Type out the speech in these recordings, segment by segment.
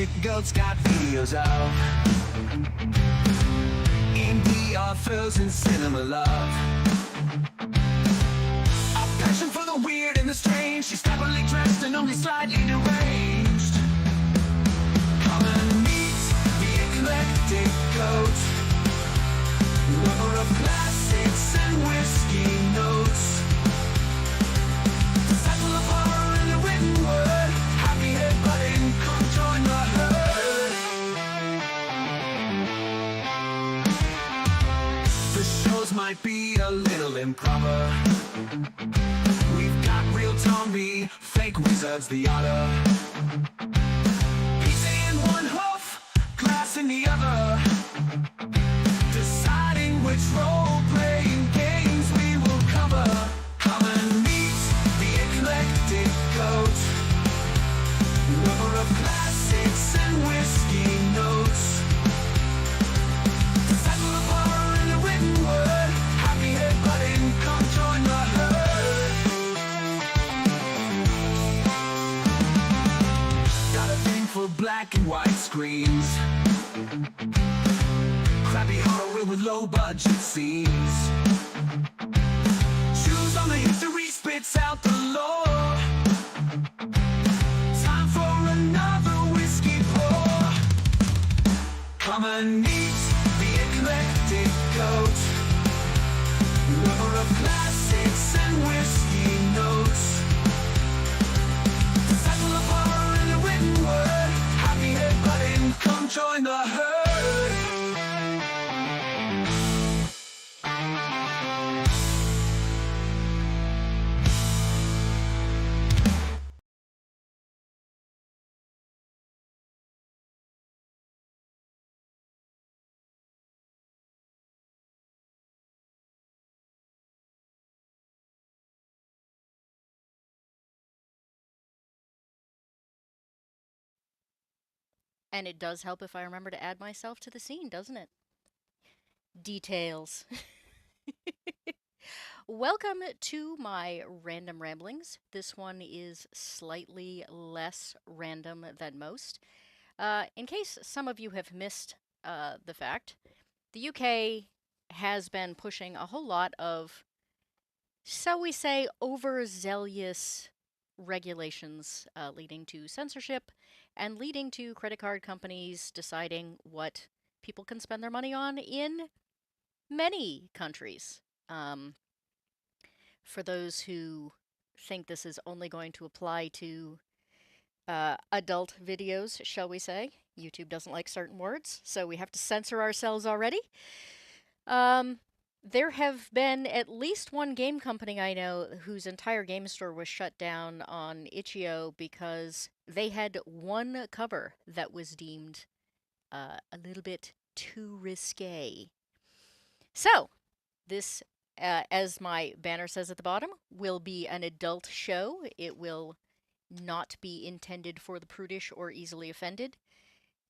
galactic goats got videos of indie authors and cinema love. A passion for the weird and the strange. She's cleverly dressed and only slightly deranged. Come and meet the eclectic goat, lover of classics and whiskey notes. Disciple of horror in the written word. Happy head button, come join the herd. The shows might be a little improper. We've got real Tommy, fake wizards the otter. Pizza in one hoof, glass in the other. Deciding which role-playing games we will cover. Come and meet the eclectic goat, lover of classics and whiskey notes. Disciple of horror in the written word. Happy head button, come join the herd. Got a thing for black and white screens. Crappy horror with low budget scenes. Choose on the history, spits out the lore. Time for another whiskey pour. Come and meet the eclectic goat, lover of classics and whiskey notes. Disciple of horror in the written word. Happy head button, come join the herd. And it does help if I remember to add myself to the scene, doesn't it? Details. Welcome to my random ramblings. This one is slightly less random than most. In case some of you have missed the fact, the UK has been pushing a whole lot of, shall we say, overzealous regulations leading to censorship and leading to credit card companies deciding what people can spend their money on in many countries. For those who think this is only going to apply to adult videos, shall we say, YouTube doesn't like certain words, so we have to censor ourselves already. There have been at least one game company I know whose entire game store was shut down on itch.io because they had one cover that was deemed a little bit too risque. So, this, as my banner says at the bottom, will be an adult show. It will not be intended for the prudish or easily offended.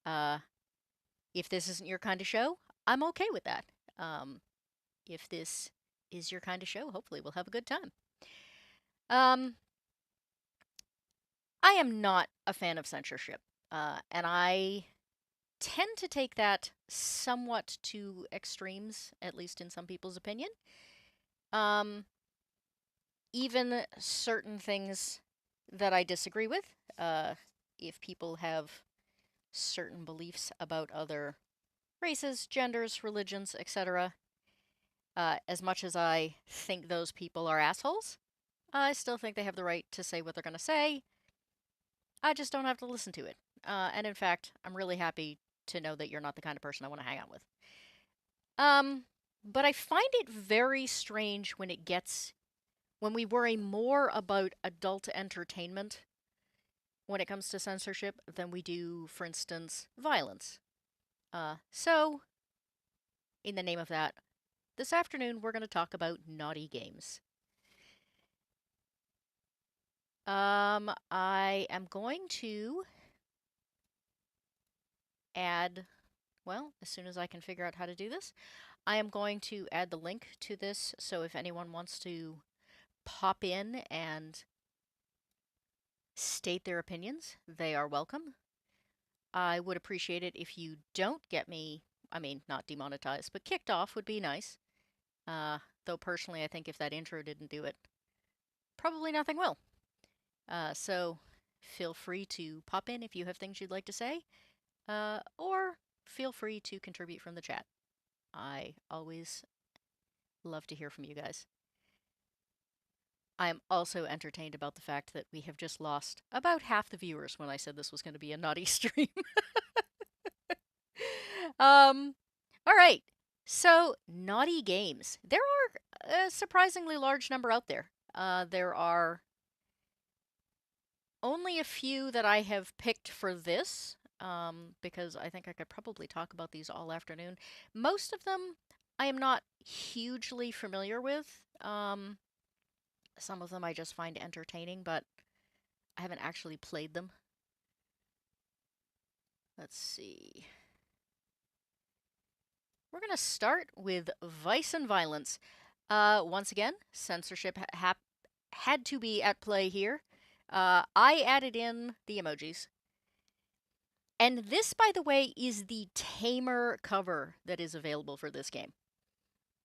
If this isn't your kind of show, I'm okay with that. If this is your kind of show, hopefully we'll have a good time. I am not a fan of censorship, and I tend to take that somewhat to extremes, at least in some people's opinion. Even certain things that I disagree with, if people have certain beliefs about other races, genders, religions, etc., as much as I think those people are assholes, I still think they have the right to say what they're going to say. I just don't have to listen to it. And in fact, I'm really happy to know that you're not the kind of person I want to hang out with. But I find it very strange when we worry more about adult entertainment when it comes to censorship than we do, for instance, violence. So, in the name of that, this afternoon we're going to talk about naughty games. I am going to add, well, as soon as I can figure out how to do this, I am going to add the link to this, so if anyone wants to pop in and state their opinions, they are welcome. I would appreciate it if you don't get me, I mean, not demonetized, but kicked off would be nice. Though personally, I think if that intro didn't do it, probably nothing will. So feel free to pop in if you have things you'd like to say, or feel free to contribute from the chat. I always love to hear from you guys. I am also entertained about the fact that we have just lost about half the viewers when I said this was going to be a naughty stream. um, all right. So, naughty games. There are a surprisingly large number out there. There are only a few that I have picked for this, because I think I could probably talk about these all afternoon. Most of them I am not hugely familiar with. Some of them I just find entertaining, but I haven't actually played them. Let's see. We're going to start with Vice and Violence. Once again, censorship had to be at play here. I added in the emojis. And this, by the way, is the tamer cover that is available for this game.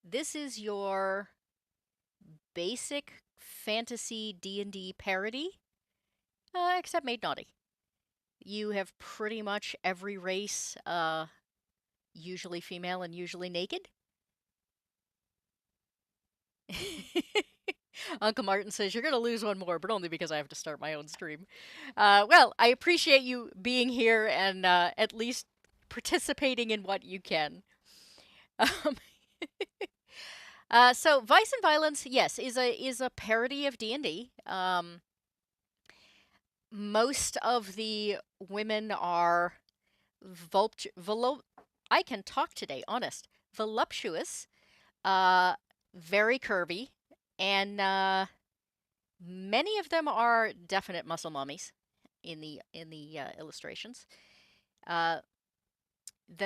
This is your basic fantasy D&D parody, except made naughty. You have pretty much every race, usually female and usually naked. Uncle Martin says, you're going to lose one more, but only because I have to start my own stream. Well, I appreciate you being here and at least participating in what you can. So Vice and Violence, yes, is a parody of D&D. Most of the women are I can talk today, honest. Voluptuous, very curvy, and many of them are definite muscle mummies in the illustrations. The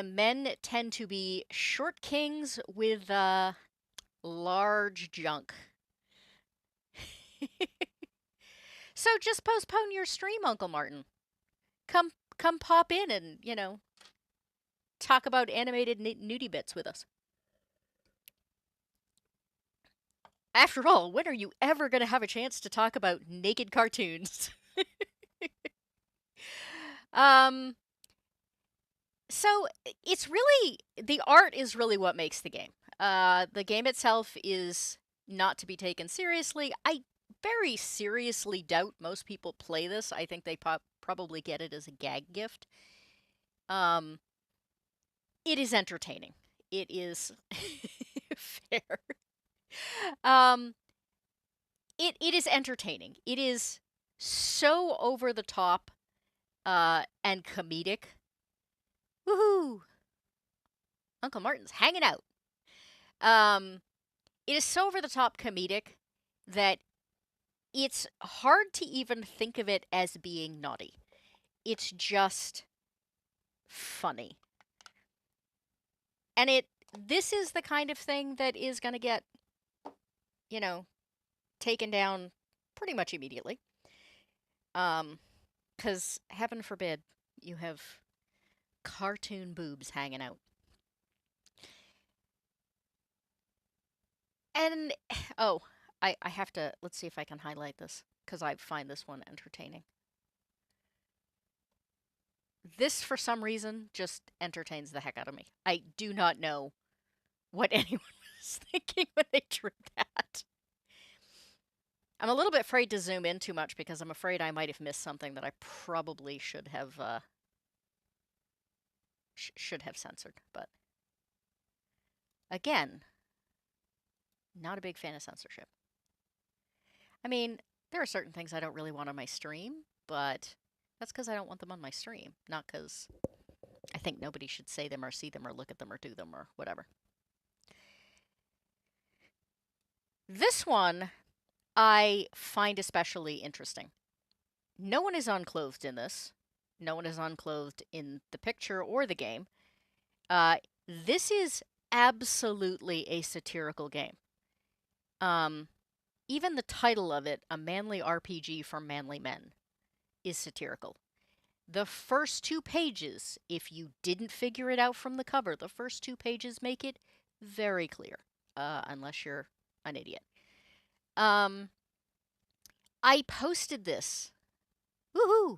men tend to be short kings with large junk. So just postpone your stream, Uncle Martin. Come pop in and, talk about animated nudie bits with us. After all, when are you ever going to have a chance to talk about naked cartoons? So it's really, the art is really what makes the game. The game itself is not to be taken seriously. I very seriously doubt most people play this. I think they probably get it as a gag gift. It is entertaining. It is fair. It is entertaining. It is so over the top and comedic. Woohoo! Uncle Martin's hanging out. It is so over the top comedic that it's hard to even think of it as being naughty. It's just funny. And this is the kind of thing that is going to get, taken down pretty much immediately. 'Cause heaven forbid you have cartoon boobs hanging out. And, oh, I have to, let's see if I can highlight this, because I find this one entertaining. This, for some reason, just entertains the heck out of me. I do not know what anyone was thinking when they drew that. I'm a little bit afraid to zoom in too much because I'm afraid I might have missed something that I probably should have censored. But again, not a big fan of censorship. I mean, there are certain things I don't really want on my stream, but that's because I don't want them on my stream, not because I think nobody should say them or see them or look at them or do them or whatever. This one I find especially interesting. No one is unclothed in this. No one is unclothed in the picture or the game. This is absolutely a satirical game. Even the title of it, A Manly RPG for Manly Men, is satirical. The first two pages, if you didn't figure it out from the cover, the first two pages make it very clear, unless you're an idiot. Um, I posted this. Woohoo!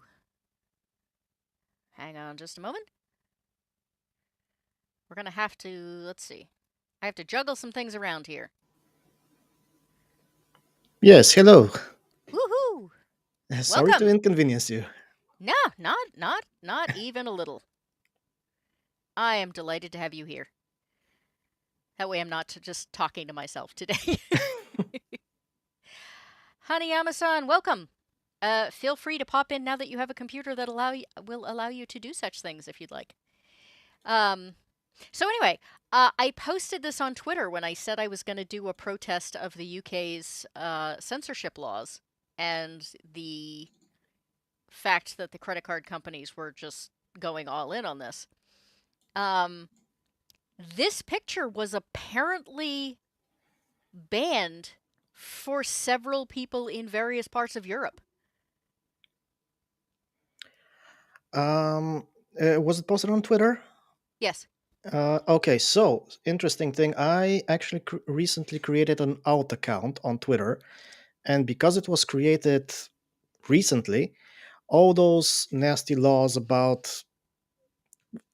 Hang on just a moment. We're gonna have to, let's see. I have to juggle some things around here. Yes, hello. Woohoo! Sorry to Welcome. inconvenience you. No, not even a little. I am delighted to have you here. That way I'm not just talking to myself today. Honey Amazon, welcome. Feel free to pop in now that you have a computer that will allow you to do such things if you'd like. Um, so anyway, I posted this on Twitter when I said I was going to do a protest of the UK's censorship laws and the fact that the credit card companies were just going all in on this. This picture was apparently banned for several people in various parts of Europe. Was it posted on Twitter? Yes. Okay, so interesting thing. I actually recently created an alt account on Twitter, and because it was created recently, all those nasty laws about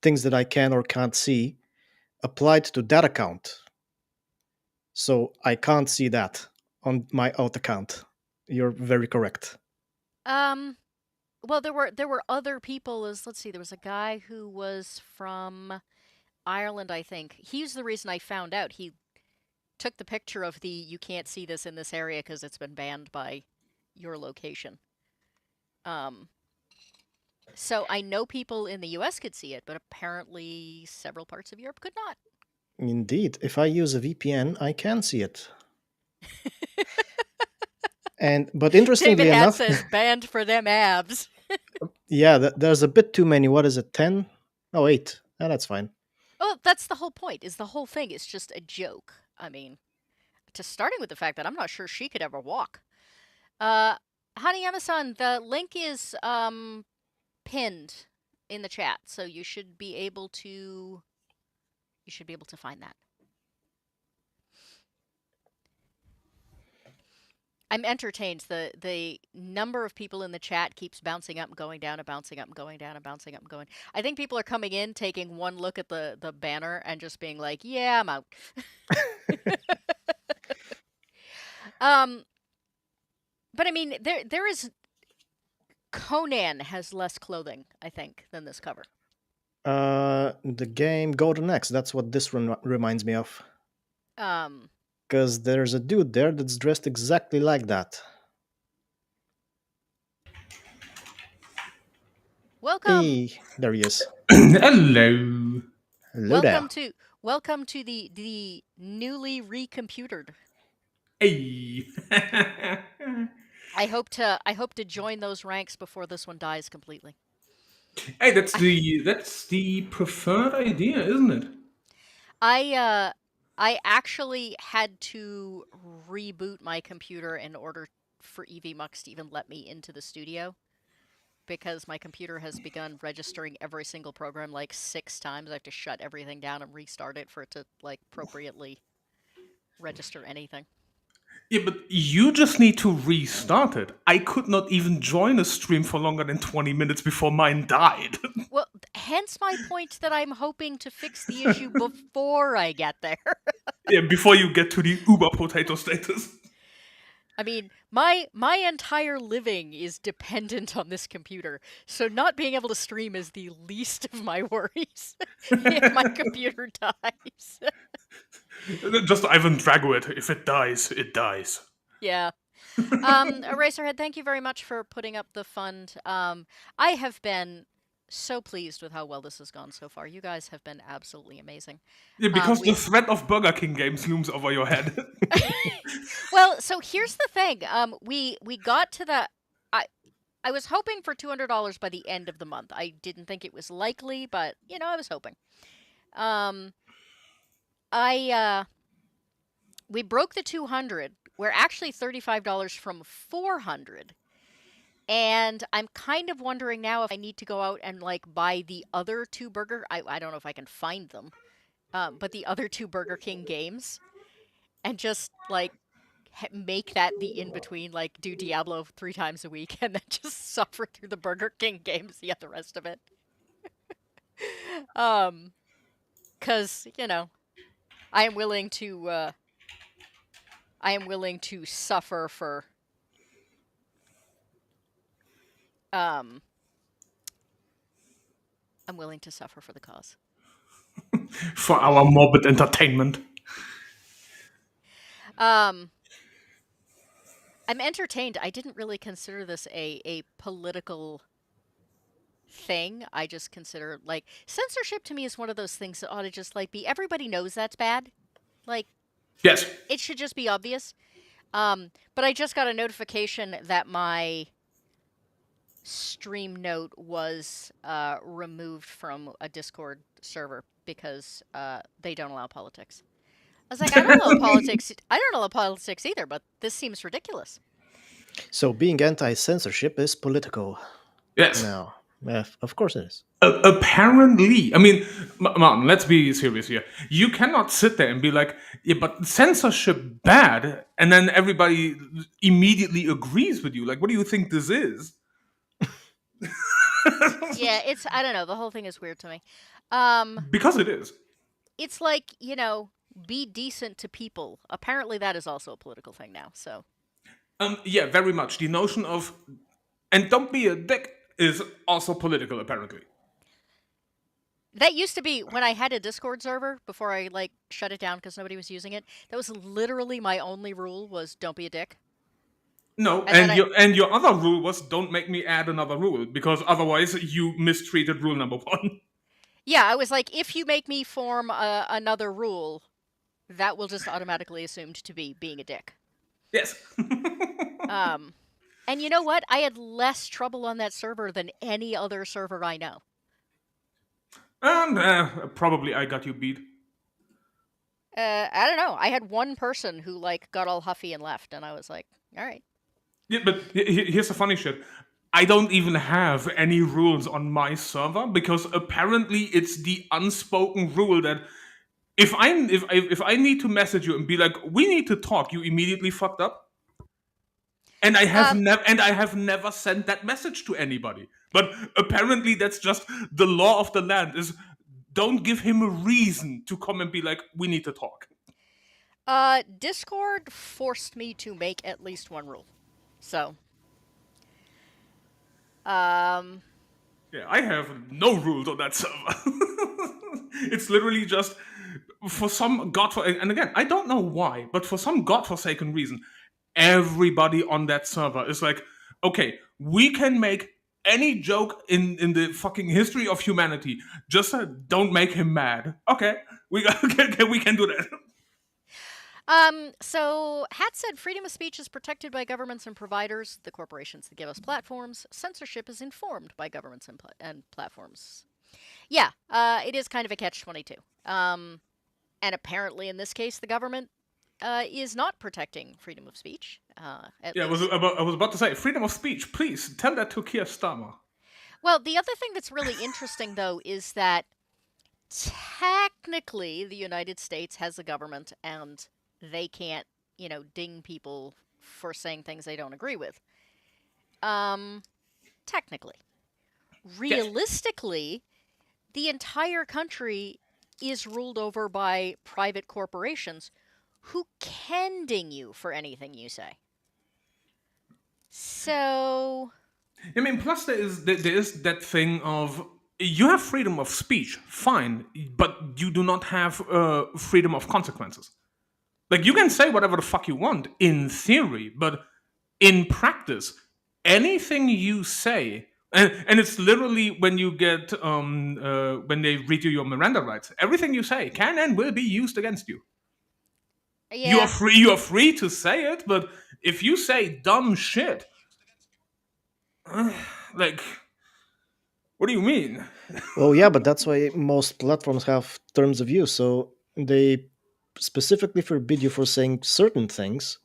things that I can or can't see applied to that account. So I can't see that on my alt account. You're very correct. Um, well, there were other people. As let's see, there was a guy who was from Ireland, I think. He's the reason I found out. He took the picture of the "you can't see this in this area because it's been banned by your location." Um, so I know people in the U.S. could see it, but apparently several parts of Europe could not. Indeed, if I use a VPN, I can see it. And but David interestingly Hat enough, says banned for them abs. yeah, there's a bit too many. What is it? 10? Oh, 8. Oh, that's fine. Well, that's the whole point. Is the whole thing is just a joke. I mean, to starting with the fact that I'm not sure she could ever walk. Uh, Honey Amazon, the link is pinned in the chat, so you should be able to find that. I'm entertained. The number of people in the chat keeps bouncing up and going down and bouncing up and going down and bouncing up and going. I think people are coming in, taking one look at the banner and just being like, "Yeah, I'm out." um, but I mean, there is Conan has less clothing, I think, than this cover. The game Golden Axe, that's what this reminds me of. Um, Because there's a dude there that's dressed exactly like that. welcome, Hey, there he is. Hello. Hello there. welcome to welcome to the newly recomputered. Hey. I hope to join those ranks before this one dies completely. Hey, that's the preferred idea, isn't it? I actually had to reboot my computer in order for EVMux to even let me into the studio because my computer has begun registering every single program like 6 times. I have to shut everything down and restart it for it to like appropriately register anything. Yeah, but you just need to restart it. I could not even join a stream for longer than 20 minutes before mine died. Well, hence my point that I'm hoping to fix the issue before I get there. Yeah, before you get to the uber potato status. I mean, my entire living is dependent on this computer, so not being able to stream is the least of my worries if my computer dies. Just Ivan Drago it. If it dies, it dies. Yeah. Eraserhead, thank you very much for putting up the fund. I have been so pleased with how well this has gone so far. You guys have been absolutely amazing. Yeah, because the We threat of Burger King games looms over your head. well, so here's the thing. We got to the I I was hoping for $200 by the end of the month. I didn't think it was likely, but I was hoping. Um, I we broke the 200. We're actually $35 from 400. And I'm kind of wondering now if I need to go out and like buy the other two I don't know if I can find them, but the other two Burger King games and just like make that the in between, like do Diablo 3 times a week and then just suffer through the Burger King games the rest of it. Um, because I am willing to suffer for um I'm willing to suffer for the cause. For our morbid entertainment. Um, I'm entertained. I didn't really consider this a political thing. I just consider like censorship to me is one of those things that ought to just like be everybody knows that's bad. Like Yes. it should just be obvious. But I just got a notification that my stream note was removed from a Discord server because they don't allow politics. I was like, I don't allow politics. I don't allow politics either, but this seems ridiculous. So being anti-censorship is political. Yes. No, of course it is. Apparently, I mean, Martin, let's be serious here. You cannot sit there and be like, yeah, but censorship bad, and then everybody immediately agrees with you. Like, what do you think this is? Yeah, it's I don't know. The whole thing is weird to me. Um, Because it is. it's like be decent to people. Apparently, that is also a political thing now. So Yeah, very much. The notion of, and don't be a dick is also political, apparently. that used to be when I had a Discord server before I like shut it down because nobody was using it. That was literally my only rule was don't be a dick. No, And then and your other rule was don't make me add another rule because otherwise you mistreated rule number 1. yeah, I was like, if you make me form another rule, that will just automatically assumed to be being a dick. Yes. Um, and you know what? I had less trouble on that server than any other server I know. And probably I got you beat. I don't know. I had one person who like got all huffy and left, and I was like, all right. Yeah, but here's the funny shit. I don't even have any rules on my server because apparently it's the unspoken rule that if I need to message you and be like, we need to talk, you immediately fucked up. And I have never sent that message to anybody. But apparently that's just the law of the land is don't give him a reason to come and be like, we need to talk. Discord forced me to make at least one rule. So, Yeah, I have no rules on that server. It's literally just for some and again, I don't know why, but for some godforsaken reason, everybody on that server is like, okay, we can make any joke in the fucking history of humanity. Just don't make him mad. Okay, we we can do that. so Hat said freedom of speech is protected by governments and providers, the corporations that give us platforms. Censorship is informed by governments and platforms. Yeah, it is kind of a catch-22. And apparently in this case, the government is not protecting freedom of speech. Yeah, I was about to say freedom of speech. Please tell that to Keir Starmer. Well, the other thing that's really interesting, though, is that technically the United States has a government and they can't, ding people for saying things they don't agree with. Technically. Realistically, the entire country is ruled over by private corporations who can ding you for anything you say. So, I mean, plus there is that thing of you have freedom of speech, fine, but you do not have freedom of consequences. Like you can say whatever the fuck you want in theory, but in practice, anything you say, and it's literally when you get when they read you your Miranda rights, everything you say can and will be used against you. yeah. You are free to say it, but if you say dumb shit, like, what do you mean? Well, yeah, but that's why most platforms have terms of use. So they specifically forbid you for saying certain things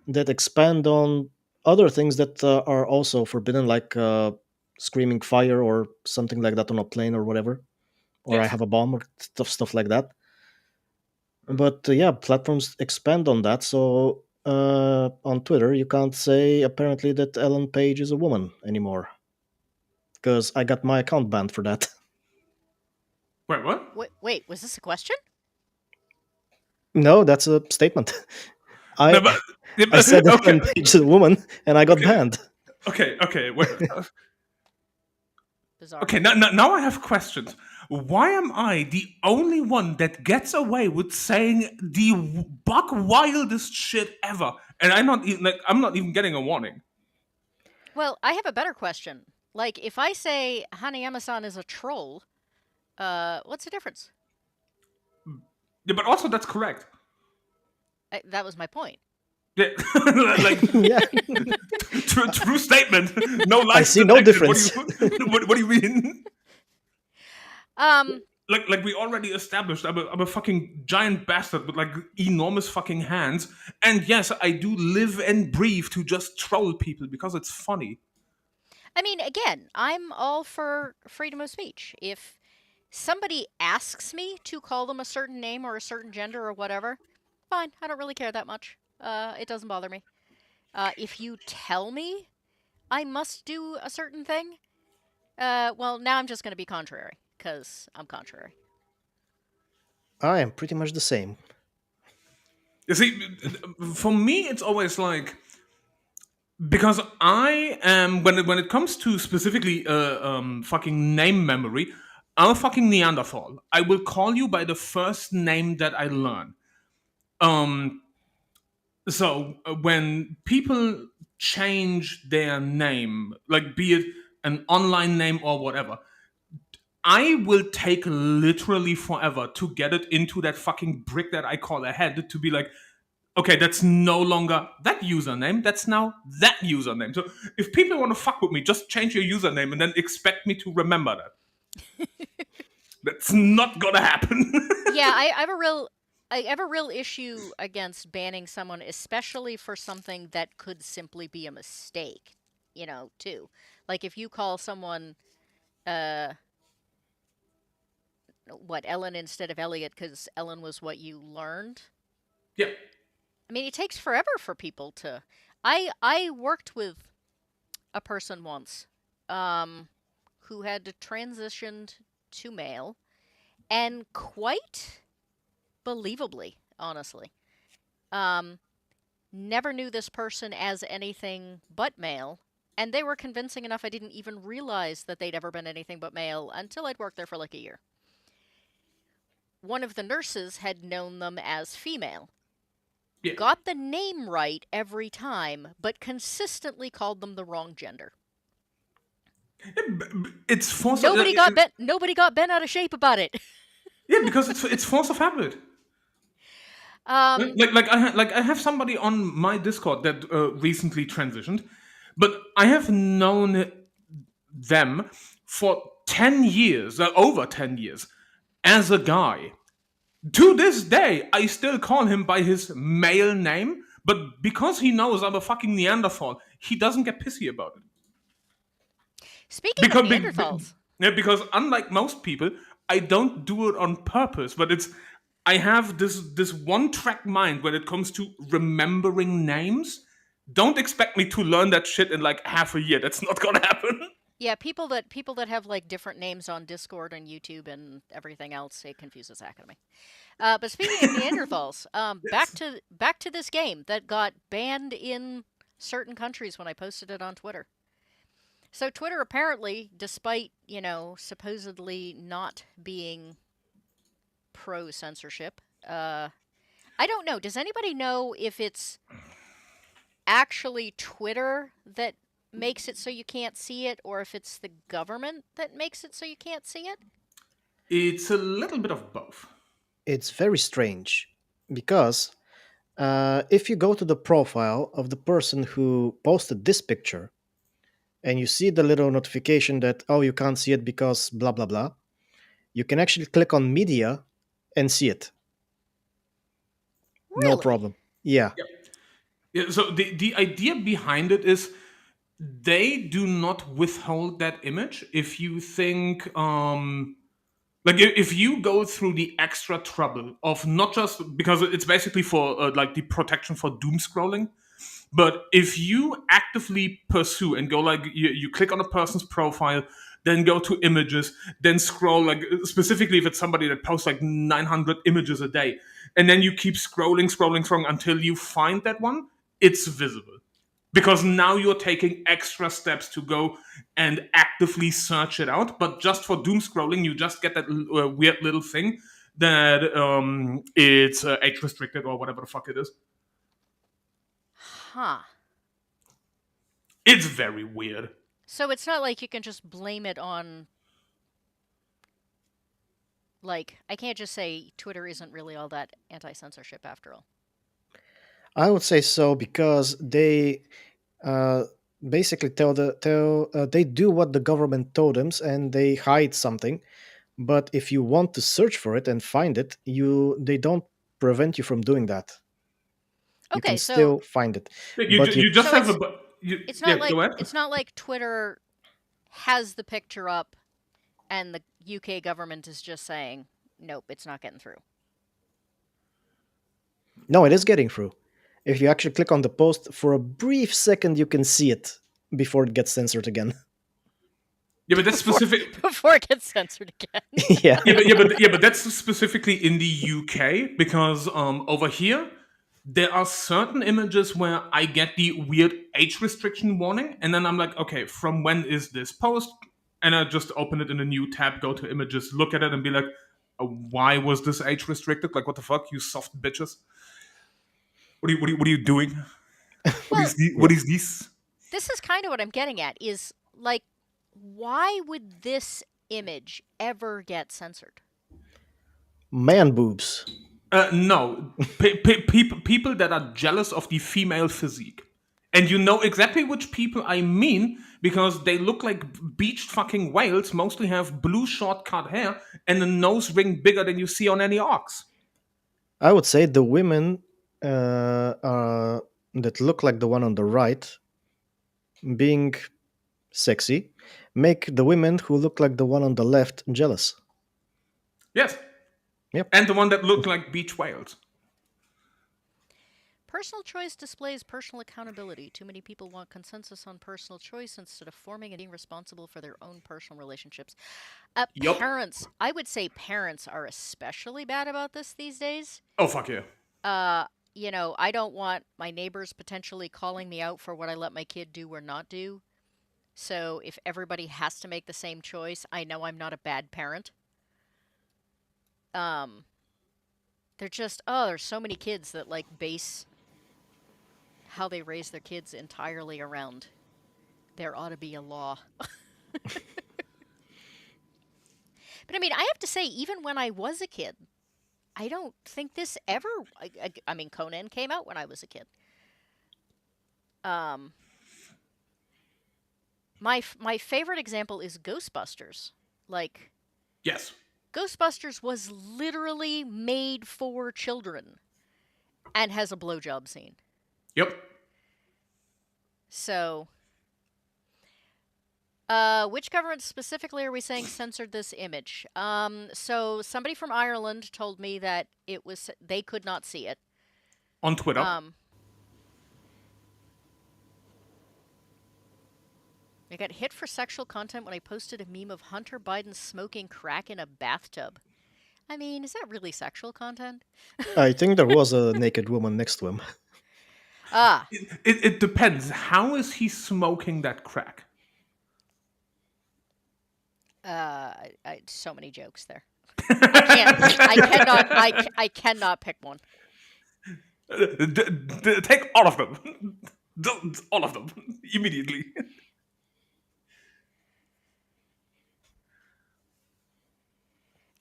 that expand on other things that are also forbidden, like screaming fire or something like that on a plane or whatever, or I Yes. have a bomb or stuff like that. But yeah, platforms expand on that. So on Twitter, you can't say apparently that Ellen Page is a woman anymore because I got my account banned for that. Wait, what? Wait, was this a question? No, that's a statement. No, I but, yeah, I said that okay, Ellen Page is a woman, and I got okay, banned. okay. Wait, Bizarre. okay, now I have questions. Why am I the only one that gets away with saying the buck wildest shit ever, and I'm not even getting a warning? Well, I have a better question. Like, if I say Hanayama-san is a troll, what's the difference? Yeah, but also that's correct. That was my point. Yeah, like Yeah, true statement. No I lies see no detected. What do difference. you what do you mean? Um, Like we already established, I'm a fucking giant bastard with like enormous fucking hands, and yes, I do live and breathe to just troll people because it's funny. I mean, again, I'm all for freedom of speech. If somebody asks me to call them a certain name or a certain gender or whatever, fine. I don't really care that much. It doesn't bother me. If you tell me I must do a certain thing, well, now I'm just going to be contrary because I'm contrary. I am pretty much the same. You see, for me, it's always like because I am when it comes to specifically fucking name memory, I'm a fucking Neanderthal. I will call you by the first name that I learn. Um, so when people change their name, like be it an online name or whatever, I will take literally forever to get it into that fucking brick that I call a head to be like, okay, that's no longer that username. That's now that username. So if people want to fuck with me, just change your username and then expect me to remember that. That's not gonna happen. Yeah, I have a real issue against banning someone, especially for something that could simply be a mistake. Too. Like if you call someone, uh, what Ellen instead of Elliot because Ellen was what you learned. Yeah. I mean, it takes forever for people to. I worked with a person once, um, who had transitioned to male, and quite believably, honestly, um, never knew this person as anything but male, and they were convincing enough I didn't even realize that they'd ever been anything but male until I'd worked there for like a year. One of the nurses had known them as female, Yeah. got the name right every time, but consistently called them the wrong gender. It's force. Nobody got bent out of shape about it. Yeah, because it's force of habit. Um, Like I have somebody on my Discord that recently transitioned, but I have known them for 10 years, over 10 years, as a guy. To this day, I still call him by his male name, but because he knows I'm a fucking Neanderthal, he doesn't get pissy about it. Speaking of Because Neanderthals, yeah, because unlike most people, I don't do it on purpose, but it's I have this one track mind when it comes to remembering names. Don't expect me to learn that shit in like half a year. That's not gonna happen. yeah, people that have like different names on Discord and YouTube and everything else, it confuses the heck out of me. But speaking of Neanderthals, Yes. back to this game that got banned in certain countries when I posted it on Twitter. So Twitter apparently, despite supposedly not being pro censorship, I don't know. Does anybody know if it's actually Twitter that makes it so you can't see it, or if it's the government that makes it so you can't see it? It's a little bit of both. It's very strange because if you go to the profile of the person who posted this picture and you see the little notification that, oh, you can't see it because blah, blah, blah, you can actually click on media and see it. No Really? problem. Yeah. Yeah, so the idea behind it is they do not withhold that image if you think like if you go through the extra trouble of not just because it's basically for like the protection for doom scrolling. But if you actively pursue and go like you click on a person's profile, then go to images, then scroll like specifically if it's somebody that posts like 900 images a day, and then you keep scrolling until you find that one, it's visible. Because now you're taking extra steps to go and actively search it out. But just for doom scrolling, you just get that weird little thing that it's age restricted or whatever the fuck it is. Huh. It's very weird. So it's not like you can just blame it on, like, I can't just say Twitter isn't really all that anti censorship after all. I would say so because they uh, basically they do what the government told them, and they hide something. But if you want to search for it and find it, they don't prevent you from doing that. You can Okay, so still find it, You but you you just so have a it's it's yeah. not Go like ahead. it's not like Twitter has the picture up and the UK government is just saying, nope, it's not getting through. no, it is getting through. If you actually click on the post for a brief second, you can see it before it gets censored again. Yeah, but that's before specific. before it gets censored again. Yeah. Yeah, but that's specifically in the UK because over here there are certain images where I get the weird age restriction warning, and then I'm like, okay, from when is this post? And I just open it in a new tab, go to images, look at it, and be like, why was this age restricted? Like, what the fuck, you soft bitches? What are you doing? Well, Yeah. What is this? this is kind of what I'm getting at is like, why would this image ever get censored? Man boobs. No, people that are jealous of the female physique, and you know exactly which people I mean because they look like beached fucking whales. Mostly have blue short cut hair and a nose ring bigger than you see on any ox. I would say the women that look like the one on the right, being sexy, make the women who look like the one on the left jealous. Yes, Yep. and the one that look like beach whales. Personal choice displays personal accountability. Too many people want consensus on personal choice instead of forming and being responsible for their own personal relationships. Yup. Parents, I would say parents are especially bad about this these days. Oh fuck yeah. Uh, I don't want my neighbors potentially calling me out for what I let my kid do or not do. So if everybody has to make the same choice, I know I'm not a bad parent. Um, they're just, there's so many kids that like base how they raise their kids entirely around there ought to be a law. But I mean, I have to say, even when I was a kid, I don't think this ever. I mean, Conan came out when I was a kid. Um, my favorite example is Ghostbusters. Like, Yes. Ghostbusters was literally made for children and has a blowjob scene. Yep. So, which government specifically are we saying censored this image? So somebody from Ireland told me that it was they could not see it. On Twitter. Um, I got hit for sexual content when I posted a meme of Hunter Biden smoking crack in a bathtub. I mean, is that really sexual content? I think there was a naked woman next to him. Ah, It depends. How is he smoking that crack? so many jokes there. I can't. I cannot. I cannot pick one. Take all of them. All of them immediately.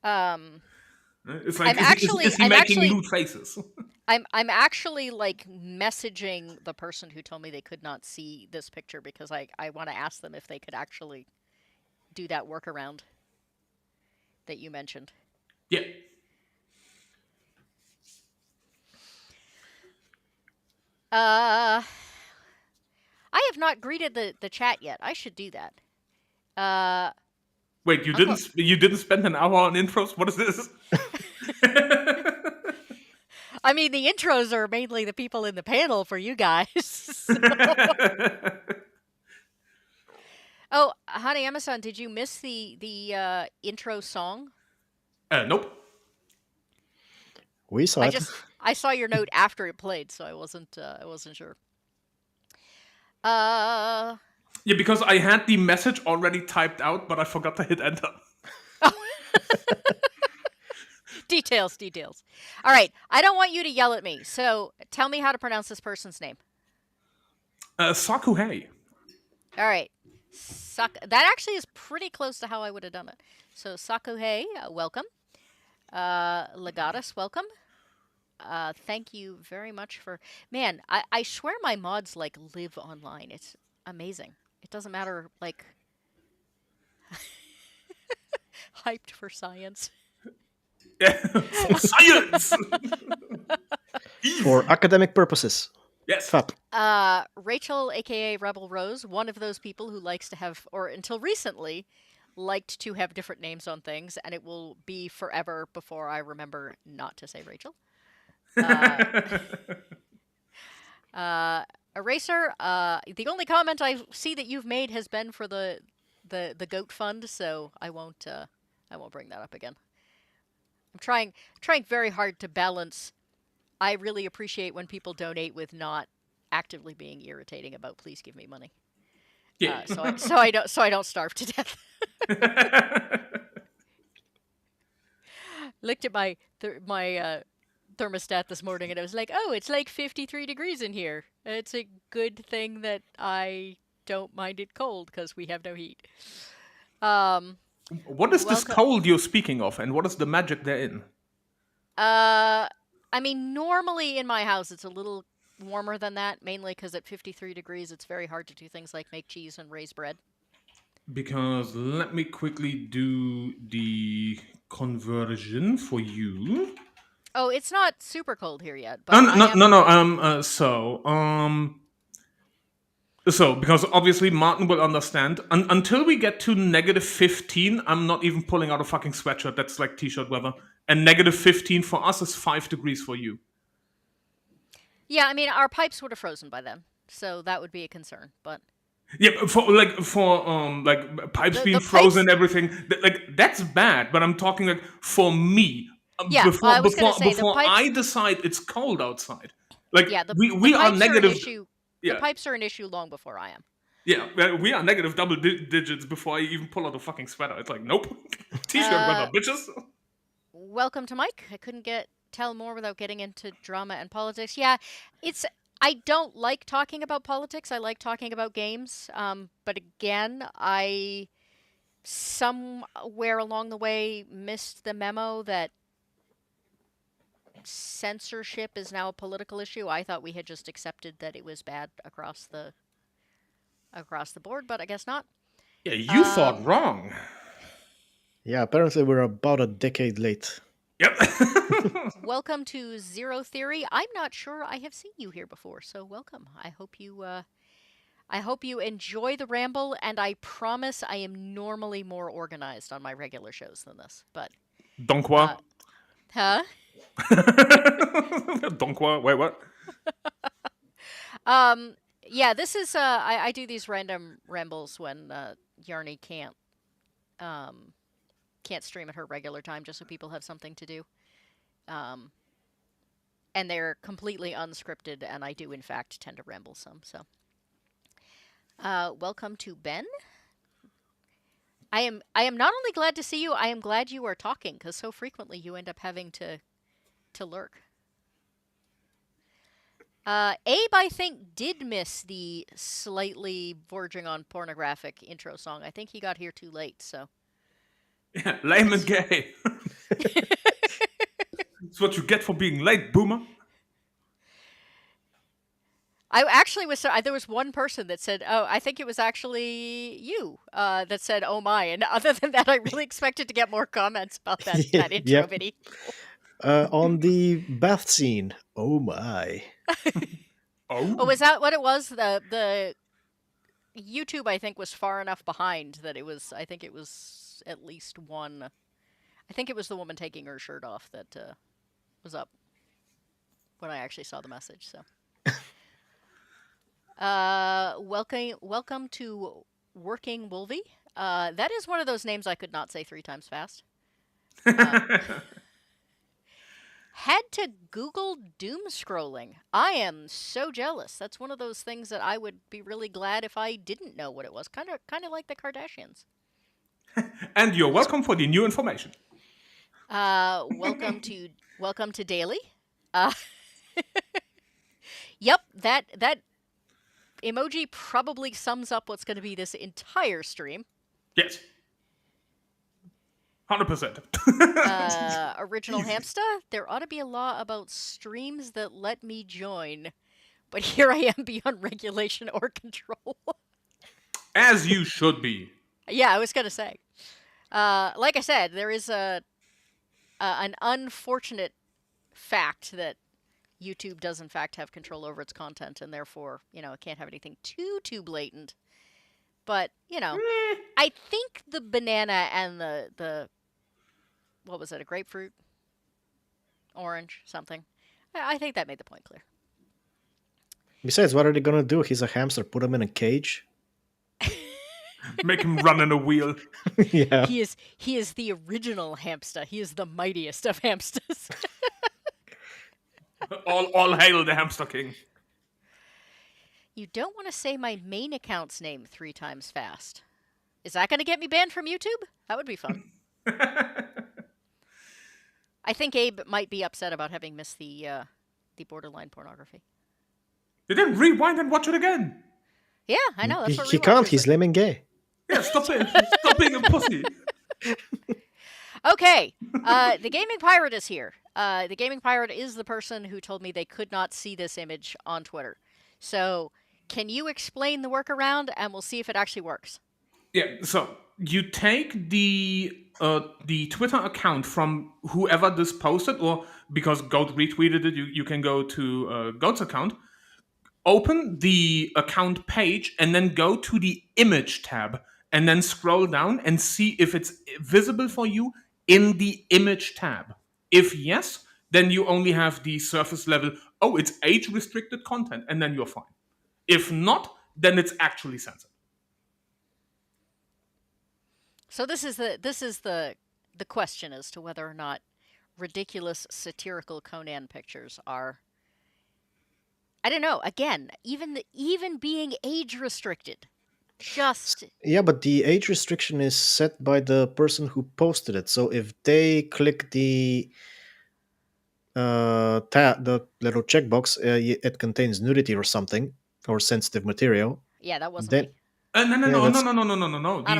Um, It's like I'm is he, is, actually. is he I'm making actually. lewd faces? I'm actually like messaging the person who told me they could not see this picture because I want to ask them if they could actually do that workaround that you mentioned. Yeah. Uh, I have not greeted the chat yet. I should do that. Uh, Wait, you Uncle. didn't spend an hour on intros? What is this? I mean, the intros are mainly the people in the panel for you guys. Oh, honey, Amazon, did you miss the intro song? Nope. We saw it. I saw your note after it played, so I wasn't sure. Uh, Yeah, because I had the message already typed out, but I forgot to hit enter. details. All right, I don't want you to yell at me, so tell me how to pronounce this person's name. Sakuhei. All right, that actually is pretty close to how I would have done it. So Sakuhei, welcome. Legatus, welcome. Thank you very much for. Man, I swear my mods like live online. It's amazing. It doesn't matter, like. Hyped for science. Yeah, for science! For academic purposes. Yes. F.A.T.A.L. Rachel, aka Rebel Rose, one of those people who likes to have, or until recently, liked to have different names on things, and it will be forever before I remember not to say Rachel. Eraser, the only comment I see that you've made has been for the goat fund, so I won't bring that up again. I'm trying very hard to balance. I really appreciate when people donate with not actively being irritating about please give me money. Yeah. So I don't starve to death. Looked at my thermostat this morning and I was like, oh, it's like 53 degrees in here. It's a good thing that I don't mind it cold because we have no heat. What is this cold you're speaking of, and what is the magic therein? I mean, normally in my house it's a little warmer than that, mainly because at 53 degrees it's very hard to do things like make cheese and raise bread. Because let me quickly do the conversion for you. Oh, it's not super cold here yet, but No. So because obviously Martin will understand. Until we get to -15, I'm not even pulling out a fucking sweatshirt. That's like t-shirt weather. And -15 for us is 5 degrees for you. Yeah, I mean, our pipes would have frozen by then, so that would be a concern. But yeah, for pipes being the frozen, pipes, everything that's bad. But I'm talking like for me, yeah, I was gonna say before the pipes. I decide it's cold outside. Like Yeah, the we are pipes are an negative. issue. Yeah, The pipes are an issue long before I am. yeah, we are negative double digits before I even pull out a fucking sweater. It's like nope, t-shirt weather, bitches. Welcome to Mike. I couldn't tell more without getting into drama and politics. Yeah, I don't like talking about politics. I like talking about games. But again, I somewhere along the way missed the memo that censorship is now a political issue. I thought we had just accepted that it was bad across the board, but I guess not. Yeah, you thought wrong. Yeah, apparently we're about a decade late. Yep. Welcome to Zero Theory. I'm not sure I have seen you here before, so welcome. I hope you enjoy the ramble, and I promise I am normally more organized on my regular shows than this. But Donc quoi? huh? Donc quoi? Wait, what? Yeah, this is I do these random rambles when Yarny can't stream at her regular time, just so people have something to do. And they're completely unscripted, and I do in fact tend to ramble some. So, welcome to Ben. I am not only glad to see you, I am glad you are talking, because so frequently you end up having to lurk. Abe, I think, did miss the slightly verging on pornographic intro song. I think he got here too late, so. Yeah, lame and gay. That's what you get for being late, boomer. I actually was. There was one person that said, "Oh, I think it was actually you." That said, "Oh my," and other than that, I really expected to get more comments about that intro Yep. video. On the bath scene. Oh my. Oh. is that what it was? The YouTube, I think, was far enough behind that it was. I think it was at least one. I think it was the woman taking her shirt off that was up when I actually saw the message. So, welcome to Working Wolvie. That is one of those names I could not say 3 times fast. Had to Google doom scrolling. I am so jealous. That's one of those things that I would be really glad if I didn't know what it was. Kind of like the Kardashians. And you're welcome for the new information. Welcome to Daily. Uh, yep, that emoji probably sums up what's going to be this entire stream. Yes. 100%. Original Hamster, there ought to be a law about streams that let me join. But here I am beyond regulation or control. As you should be. Yeah, I was going to say. Like I said, there is an unfortunate fact that YouTube does in fact have control over its content, and therefore, it can't have anything too blatant. But, I think the banana and the what was it, a grapefruit? Orange, something. I think that made the point clear. Besides, what are they gonna do? He's a hamster. Put him in a cage. Make him run in a wheel. Yeah. He is the original hamster. He is the mightiest of hamsters. All hail the hamster king. You don't want to say my main account's name 3 times fast. Is that going to get me banned from YouTube? That would be fun. I think Abe might be upset about having missed the borderline pornography. You didn't rewind and watch it again. Yeah, I know. That's what He can't. rewatchers He's do. lame and gay. Yeah, stop being a pussy. Okay, the Gaming Pirate is here. The Gaming Pirate is the person who told me they could not see this image on Twitter. So, can you explain the workaround, and we'll see if it actually works? Yeah, so you take the Twitter account from whoever this posted, or because Goat retweeted it, you can go to Goat's account, open the account page, and then go to the image tab, and then scroll down and see if it's visible for you in the image tab. If yes, then you only have the surface level, oh, it's age restricted content, and then you're fine. If not, then it's actually censored. So this is the question as to whether or not ridiculous satirical Conan pictures are, I don't know, again, even being age restricted. Just Yeah, but the age restriction is set by the person who posted it. So if they click the the little checkbox, it contains nudity or something or sensitive material. yeah, that wasn't Then me. No. I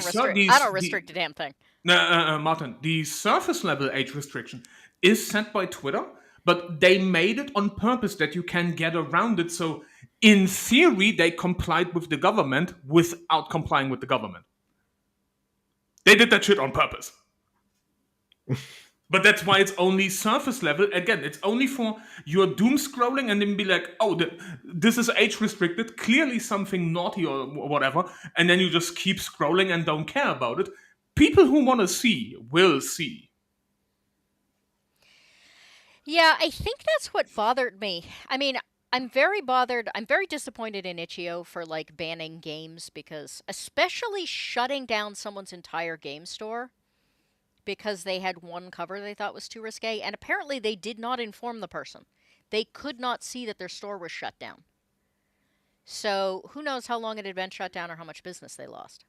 don't restrict a damn thing. Martin, the surface level age restriction is set by Twitter, but they made it on purpose that you can get around it. So, in theory, they complied with the government without complying with the government. They did that shit on purpose. But that's why it's only surface level. Again, it's only for your doom scrolling and then be like, oh, this is age restricted, clearly something naughty or whatever, and then you just keep scrolling and don't care about it. People who want to see will see. Yeah, I think that's what bothered me. I mean, I'm very bothered. I'm very disappointed in Itch.io for like banning games, because especially shutting down someone's entire game store because they had one cover they thought was too risque, and apparently they did not inform the person. They could not see that their store was shut down. So who knows how long it had been shut down or how much business they lost.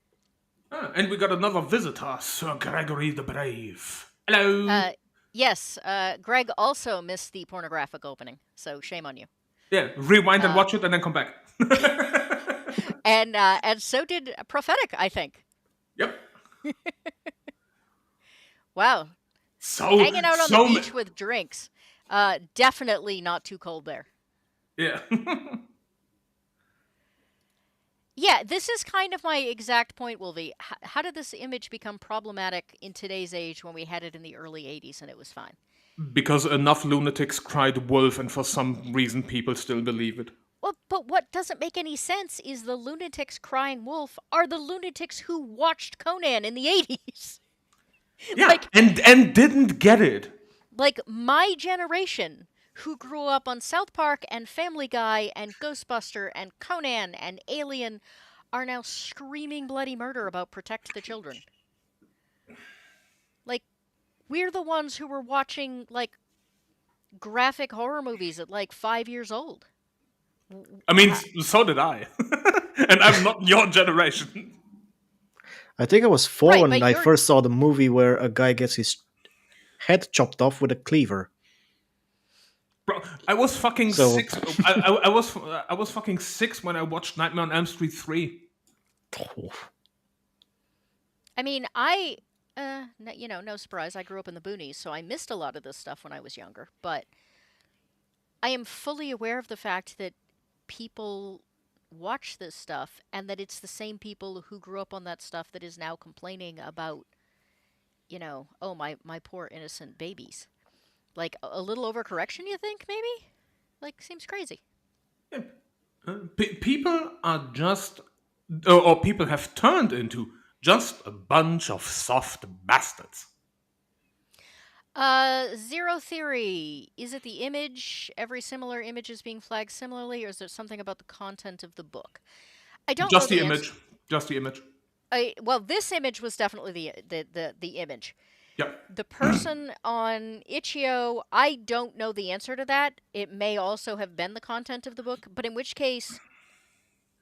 And we got another visitor, Sir Gregory the Brave. Hello. Yes, Greg also missed the pornographic opening, so shame on you. Yeah, rewind and watch it and then come back. And so did Prophetic, I think. Yep. Wow. So hanging out on the beach with drinks. Definitely not too cold there. Yeah. Yeah, this is kind of my exact point, Wolvie. How did this image become problematic in today's age when we had it in the early 80s and it was fine? Because enough lunatics cried wolf, and for some reason people still believe it. Well, but what doesn't make any sense is the lunatics crying wolf are the lunatics who watched Conan in the 80s. Yeah, like and didn't get it. like my generation who grew up on South Park and Family Guy and Ghostbuster and Conan and Alien are now screaming bloody murder about Protect the Children. Like we're the ones who were watching like graphic horror movies at like 5 years old. I mean, so did I, and I'm not your generation. I think I was four Right, when but I you're first saw the movie where a guy gets his head chopped off with a cleaver. Bro, I was fucking So, 6. I was fucking 6 when I watched Nightmare on Elm Street 3. I mean, no surprise. I grew up in the boonies, so I missed a lot of this stuff when I was younger. But I am fully aware of the fact that people watch this stuff and that it's the same people who grew up on that stuff that is now complaining about, oh, my poor innocent babies. Like a little overcorrection, you think, maybe? Like, seems crazy. People are just, or people have turned into just a bunch of soft bastards. Zero theory. Is it the image? Every similar image is being flagged similarly, or is there something about the content of the book? I don't know Just the the answer. image. Just the image. Well, this image was definitely the image. Yep. The person on Itch.io, I don't know the answer to that. It may also have been the content of the book, but in which case,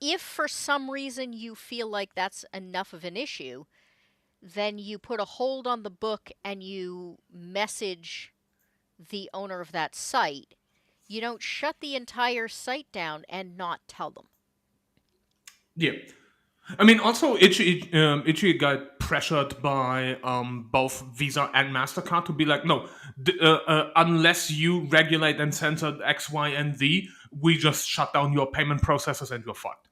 if for some reason you feel like that's enough of an issue, then you put a hold on the book and you message the owner of that site. You don't shut the entire site down and not tell them. Yeah. I mean, also, Itchy got pressured by both Visa and MasterCard to be like, no, unless you regulate and censor X, Y, and Z, we just shut down your payment processes and you're fucked.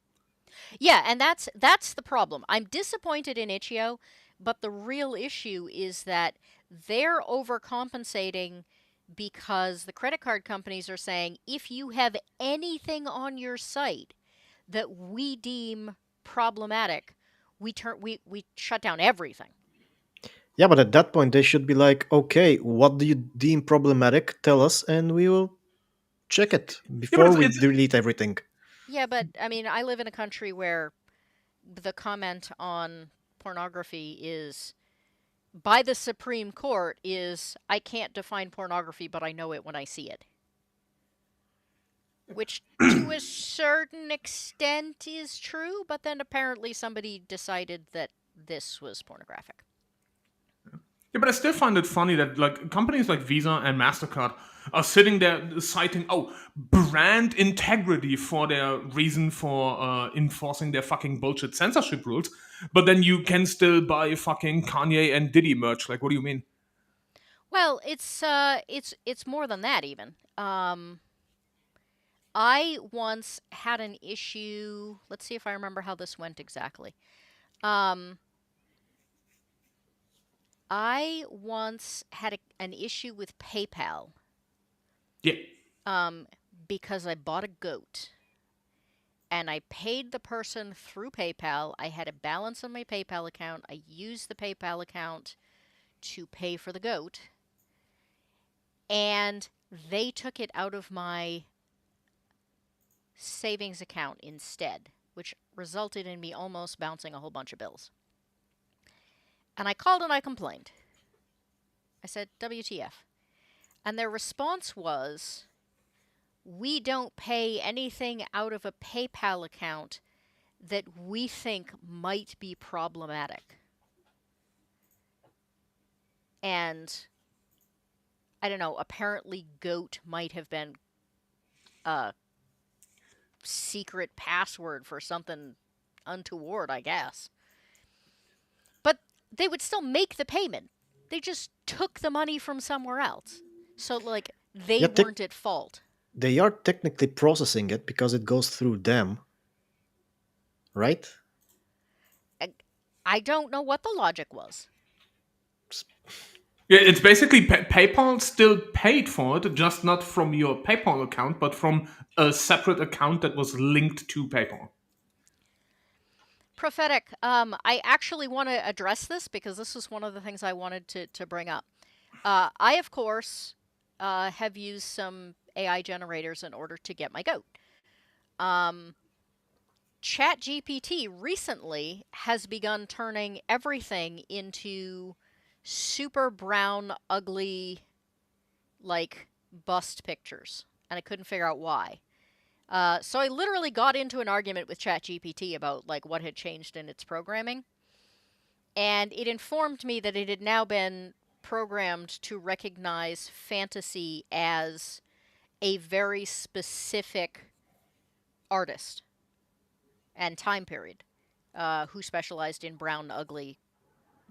Yeah, and that's the problem. I'm disappointed in Itch.io, but the real issue is that they're overcompensating because the credit card companies are saying if you have anything on your site that we deem problematic, we shut down everything. yeah, but at that point, they should be like, okay, what do you deem problematic? Tell us, and we will check it Yeah, but before we delete everything. Yeah, but I mean, I live in a country where the comment on pornography is by the Supreme Court is I can't define pornography, but I know it when I see it. Which to a certain extent is true, but then apparently somebody decided that this was pornographic. Yeah, but I still find it funny that like companies like Visa and Mastercard are sitting there citing brand integrity for their reason for enforcing their fucking bullshit censorship rules, but then you can still buy fucking Kanye and Diddy merch. Like, what do you mean? Well, it's more than that even. I once had an issue. Let's see if I remember how this went exactly. Um, I once had an issue with PayPal Yeah, um, because I bought a goat and I paid the person through PayPal. I had a balance on my PayPal account. I used the PayPal account to pay for the goat, and they took it out of my savings account instead, which resulted in me almost bouncing a whole bunch of bills. And I called and I complained. I said, WTF. And their response was, we don't pay anything out of a PayPal account that we think might be problematic. And I don't know, apparently goat might have been a secret password for something untoward, I guess. But they would still make the payment. They just took the money from somewhere else. So, like, they Yeah, weren't at fault. they are technically processing it because it goes through them, right? I don't know what the logic was. Yeah, it's basically PayPal still paid for it, just not from your PayPal account, but from a separate account that was linked to PayPal. Prophetic. I actually want to address this because this is one of the things I wanted to bring up. I, of course, have used some AI generators in order to get my goat. Um, ChatGPT recently has begun turning everything into super brown, ugly, like bust pictures, and I couldn't figure out why. So I literally got into an argument with ChatGPT about like what had changed in its programming, and it informed me that it had now been programmed to recognize fantasy as a very specific artist and time period who specialized in brown, ugly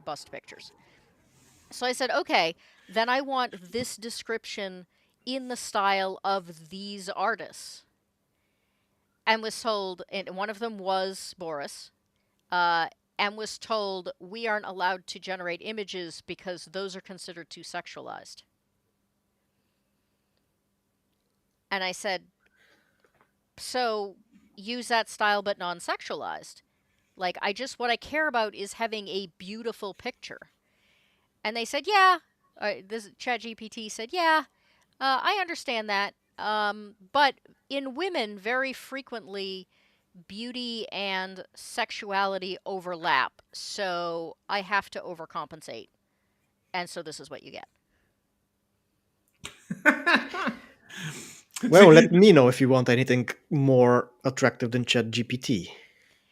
bust pictures. So I said, okay, then I want this description in the style of these artists. And was told, and one of them was Boris, uh, and was told, we aren't allowed to generate images because those are considered too sexualized. And I said, so use that style but non sexualized. Like, what I care about is having a beautiful picture. And they said, yeah. This ChatGPT said, yeah, I understand that. But in women, very frequently, beauty and sexuality overlap. So I have to overcompensate. And so this is what you get. Well, let me know if you want anything more attractive than ChatGPT.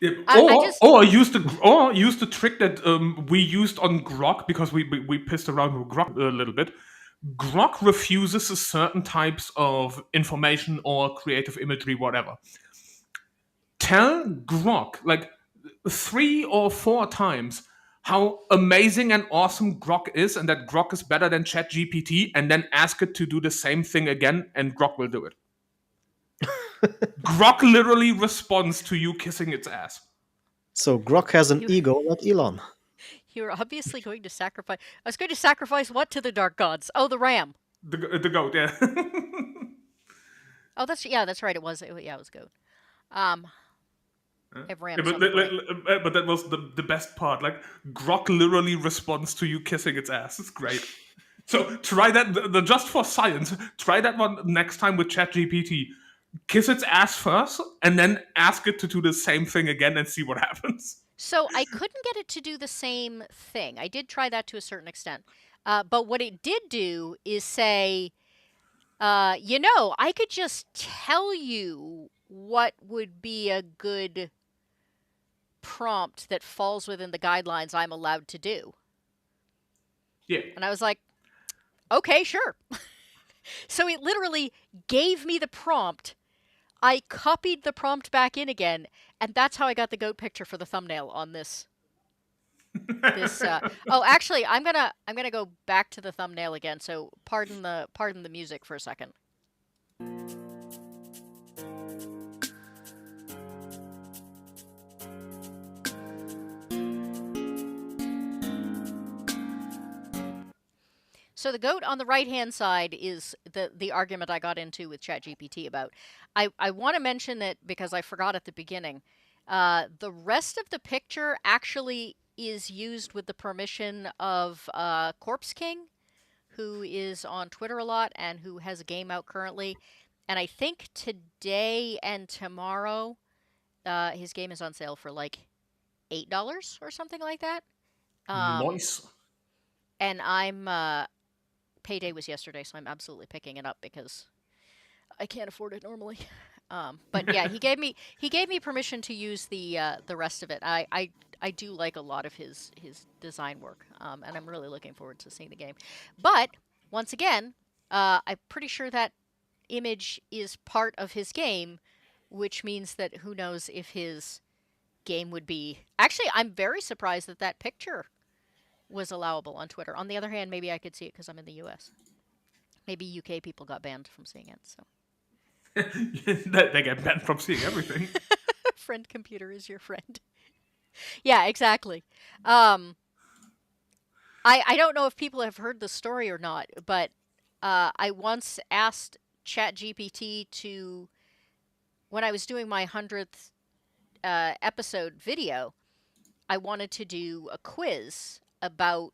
Yeah, I just. or use the trick that we used on Grok because we pissed around with Grok a little bit. Grok refuses certain types of information or creative imagery, whatever. Tell Grok like 3 or 4 times how amazing and awesome Grok is, and that Grok is better than ChatGPT, and then ask it to do the same thing again, and Grok will do it. Grok literally responds to you kissing its ass. So Grok has an You, ego, not Elon. you're obviously going to sacrifice. I was going to sacrifice what to the dark gods? Oh, the ram. The goat, yeah. Oh, that's right. It was. Yeah, it was goat. Um, I have Yeah, rams on the brain. but that was the best part. Like Grok literally responds to you kissing its ass. It's great. So try that. Just for science, try that one next time with ChatGPT. Kiss its ass first, and then ask it to do the same thing again, and see what happens. So I couldn't get it to do the same thing. I did try that to a certain extent. But what it did do is say, I could just tell you what would be a good prompt that falls within the guidelines I'm allowed to do. Yeah. And I was like, okay, sure. So it literally gave me the prompt. I copied the prompt back in again, and that's how I got the goat picture for the thumbnail on this. Oh, actually, I'm gonna go back to the thumbnail again. So pardon the music for a second. So the goat on the right hand side is the argument I got into with ChatGPT about. I want to mention that because I forgot at the beginning. The rest of the picture actually is used with the permission of Corpse King, who is on Twitter a lot and who has a game out currently. And I think today and tomorrow, his game is on sale for like $8 or something like that. Um, Nice. and payday was yesterday, so I'm absolutely picking it up because I can't afford it normally. But yeah, he gave me permission to use the rest of it. I do like a lot of his design work, and I'm really looking forward to seeing the game. But once again, I'm pretty sure that image is part of his game, which means that who knows if his game would be. Actually, I'm very surprised that that picture was allowable on Twitter. On the other hand, maybe I could see it because I'm in the U.S. Maybe UK people got banned from seeing it. So, They get banned from seeing everything. friend computer is your friend. Yeah, exactly. Um, I don't know if people have heard the story or not, but I once asked ChatGPT to, when I was doing my 100th episode video, I wanted to do a quiz about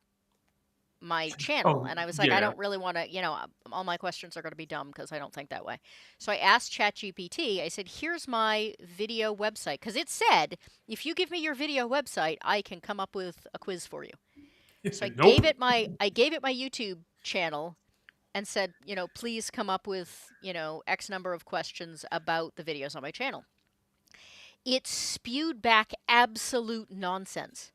my channel. Oh And I was like, I yeah. don't really want to, all my questions are going to be dumb because I don't think that way. So I asked ChatGPT, I said, here's my video website. Because it said, if you give me your video website, I can come up with a quiz for you. So Nope. I gave it my YouTube channel and said, please come up with, X number of questions about the videos on my channel. It spewed back absolute nonsense.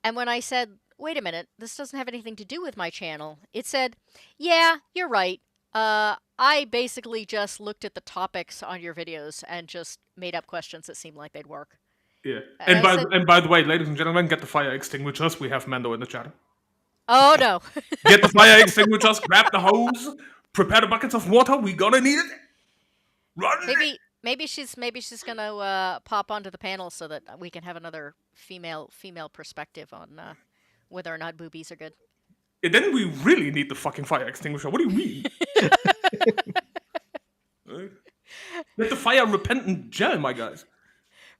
And when I said, wait a minute, this doesn't have anything to do with my channel, it said, yeah, you're right. I basically just looked at the topics on your videos and just made up questions that seemed like they'd work. Yeah. And I said, And by the way, ladies and gentlemen, get the fire extinguishers. We have Mando in the chat. oh no. Get the fire extinguishers. Grab the hose. Prepare the buckets of water. We gonna need it. Run. Maybe she's gonna pop onto the panel so that we can have another female perspective on whether or not boobies are good. And then we really need the fucking fire extinguisher. What do you mean? Get the fire repentant gel, my guys.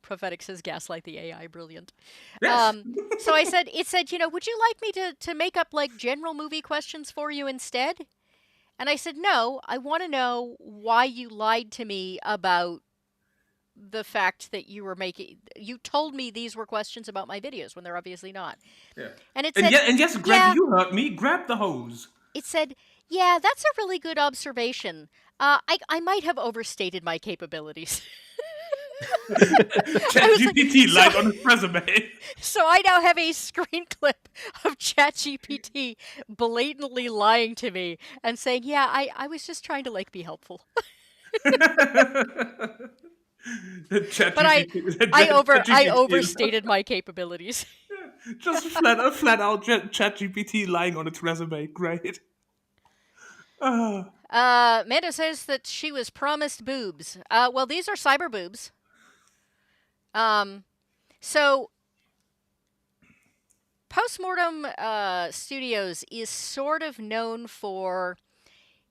Prophetic says gaslight the AI, brilliant. Yes. So I said, it said, would you like me to make up like general movie questions for you instead? And I said, no, I want to know why you lied to me about the fact that you told me these were questions about my videos when they're obviously not. Yeah. And it And said, yeah, and yes, Greg, yeah, you heard me. Grab the hose. it said, yeah, that's a really good observation. I might have overstated my capabilities. I was like, ChatGPT lied on his resume. so I now have a screen clip of ChatGPT blatantly lying to me and saying, yeah, I was just trying to like be helpful. But I overstated my capabilities. Just flat out ChatGPT lying on its resume. Great. Mando says that she was promised boobs. Well, these are cyber boobs. So Postmortem Studios is sort of known for,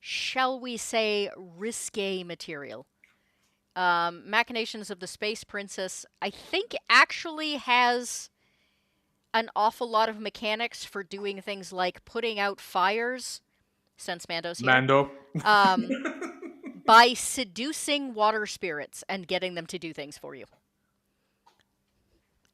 shall we say, risque material. Machinations of the Space Princess, I think, actually has an awful lot of mechanics for doing things like putting out fires, since Mando's here, Mando. by seducing water spirits and getting them to do things for you.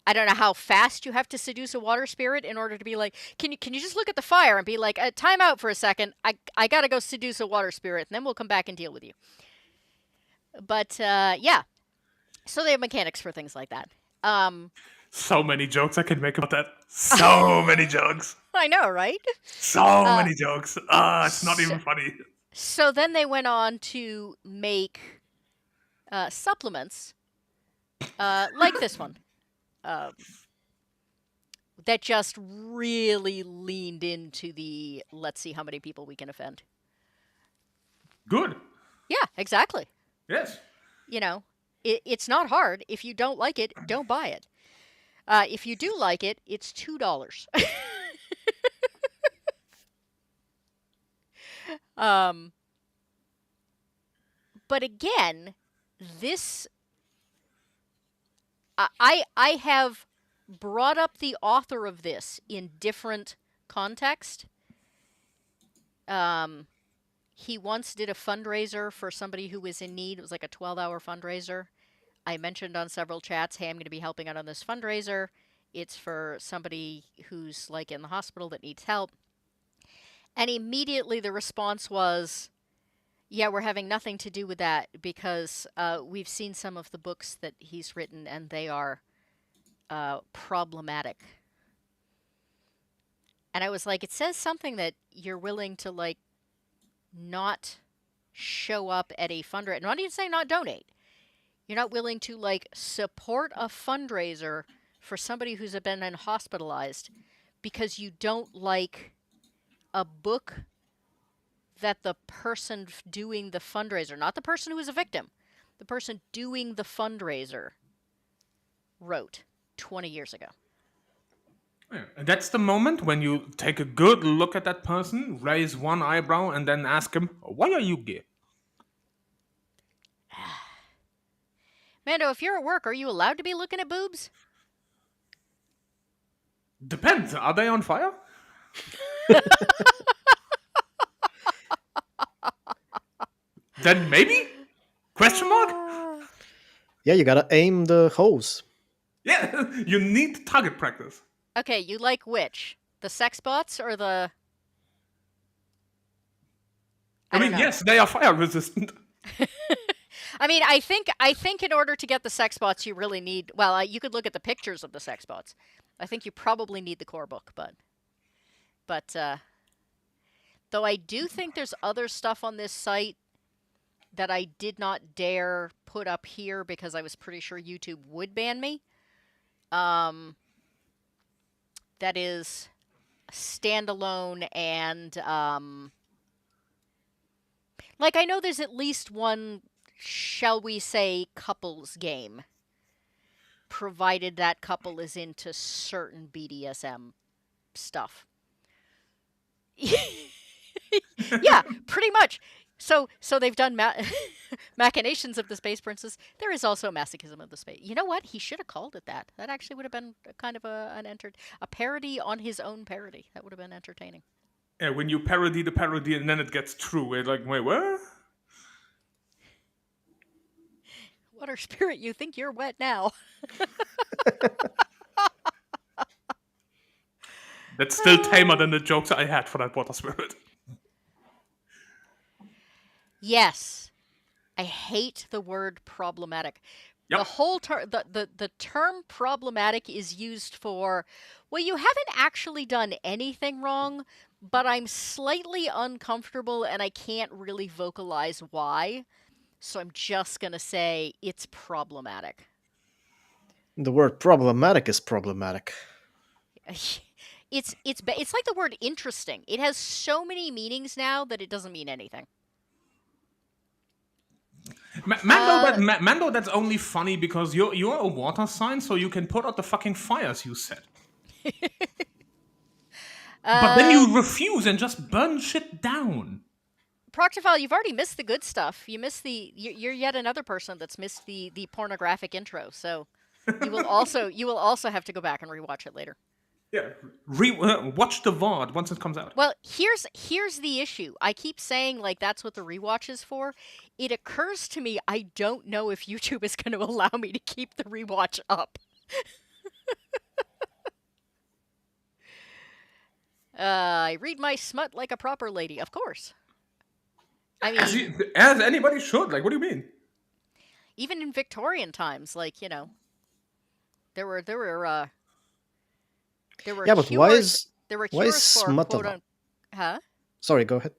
I don't know how fast you have to seduce a water spirit in order to be like, can you just look at the fire and be like, time out for a second. I gotta go seduce a water spirit, and then we'll come back and deal with you. But yeah, so they have mechanics for things like that. So many jokes I can make about that. So many jokes. I know, right? So many jokes. It's not even funny. So then they went on to make supplements like this one. That just really leaned into the let's see how many people we can offend. Good. Yeah, exactly. Yes. It's not hard. If you don't like it, don't buy it. If you do like it, it's $2. But again, this I have brought up the author of this in different context. He once did a fundraiser for somebody who was in need. It was like a 12-hour fundraiser. I mentioned on several chats, hey, I'm going to be helping out on this fundraiser. It's for somebody who's like in the hospital that needs help. And immediately the response was, yeah, we're having nothing to do with that because we've seen some of the books that he's written and they are problematic. And I was like, it says something that you're willing to like not show up at a fundraiser. Not even saying not donate. You're not willing to like support a fundraiser for somebody who's been hospitalized because you don't like a book that the person doing the fundraiser, not the person who is a victim, the person doing the fundraiser wrote 20 years ago. Yeah. And that's the moment when you take a good look at that person, raise one eyebrow, and then ask him, "Why are you gay?" Mando, if you're at work, are you allowed to be looking at boobs? Depends. Are they on fire? Then maybe? Question mark? Ah. Yeah, you gotta aim the hose. Yeah, you need target practice. Okay, you like which? The sex bots or the? I I don't mean, know. yes, they are fire resistant. I mean, I think in order to get the sex bots, you really need. Well, you could look at the pictures of the sex bots. I think you probably need the core book, but though I do think there's other stuff on this site that I did not dare put up here because I was pretty sure YouTube would ban me. Um, that is standalone and like I know there's at least one, shall we say, couples game, provided that couple is into certain BDSM stuff. Yeah, pretty much. So they've done machinations of the Space Princess. There is also masochism of the space. You know what? He should have called it that. That actually would have been kind of a parody on his own parody. That would have been entertaining. Yeah, when you parody the parody and then it gets true, we're like, wait, what? Water spirit, you think you're wet now? That's still tamer than the jokes I had for that water spirit. Yes, I hate the word problematic. Yep. The term problematic is used for, well, you haven't actually done anything wrong, but I'm slightly uncomfortable and I can't really vocalize why. So I'm just going to say it's problematic. The word problematic is problematic. It's like the word interesting. It has so many meanings now that it doesn't mean anything. Uh Mando, that's only funny because you're a water sign, so you can put out the fucking fires you said. But then uh you refuse and just burn shit down. Proctafile, you've already missed the good stuff. You missed you're yet another person that's missed the pornographic intro. So you will also have to go back and rewatch it later. Yeah, watch the VOD once it comes out. Well, here's the issue. I keep saying like that's what the rewatch is for. It occurs to me I don't know if YouTube is going to allow me to keep the rewatch up. I read my smut like a proper lady, of course. I As, mean, as anybody should. Like, what do you mean? even in Victorian times, like there were there were uh, there were Yeah, but cures. There were why is cures for smut quote allowed? unquote. Huh? Sorry, go ahead.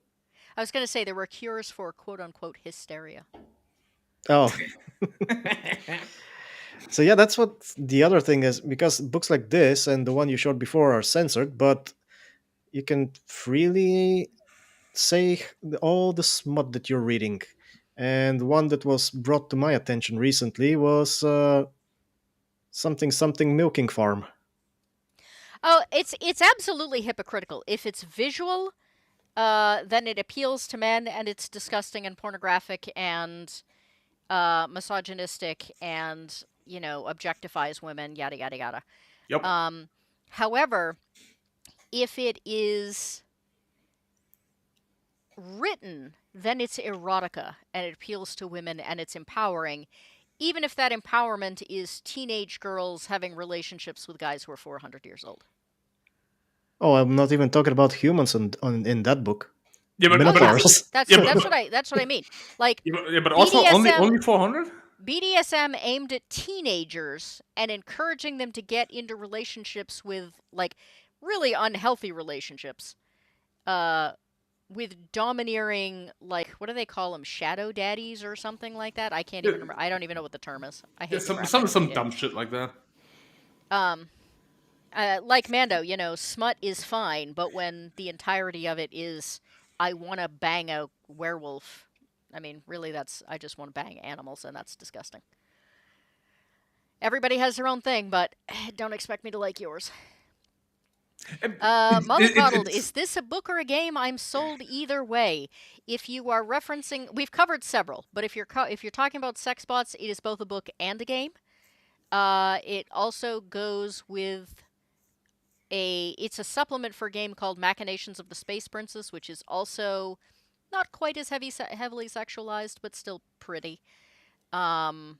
I was going to say there were cures for quote unquote hysteria. Oh, so yeah, that's what the other thing is, because books like this and the one you showed before are censored, but you can freely say all the smut that you're reading. And one that was brought to my attention recently was something something milking farm. Oh, it's absolutely hypocritical. If it's visual, then it appeals to men, and it's disgusting and pornographic and misogynistic, and objectifies women. Yada yada yada. Yep. However, if it is written, then it's erotica and it appeals to women and it's empowering, even if that empowerment is teenage girls having relationships with guys who are 400 years old. Oh, I'm not even talking about humans in that book. Yeah, Oh yeah, Minotaurs. that's yeah, that's but, what I mean. Like yeah, but also BDSM only 400. BDSM aimed at teenagers and encouraging them to get into relationships with like really unhealthy relationships. Uh with domineering, like, what do they call them, shadow daddies or something like that? I can't Yeah, even remember. I don't even know what the term is. I yeah, hate the crap out of the some idea. dumb shit like that. Um, like Mando, smut is fine, but when the entirety of it is, I want to bang a werewolf. I mean, really, I just want to bang animals, and that's disgusting. Everybody has their own thing, but don't expect me to like yours. Mollycoddled, It's is this a book or a game? I'm sold either way. If you are referencing, we've covered several, but if you're talking about sex bots, it is both a book and a game. It also goes with it's a supplement for a game called Machinations of the Space Princess, which is also not quite as heavily sexualized, but still pretty. Um,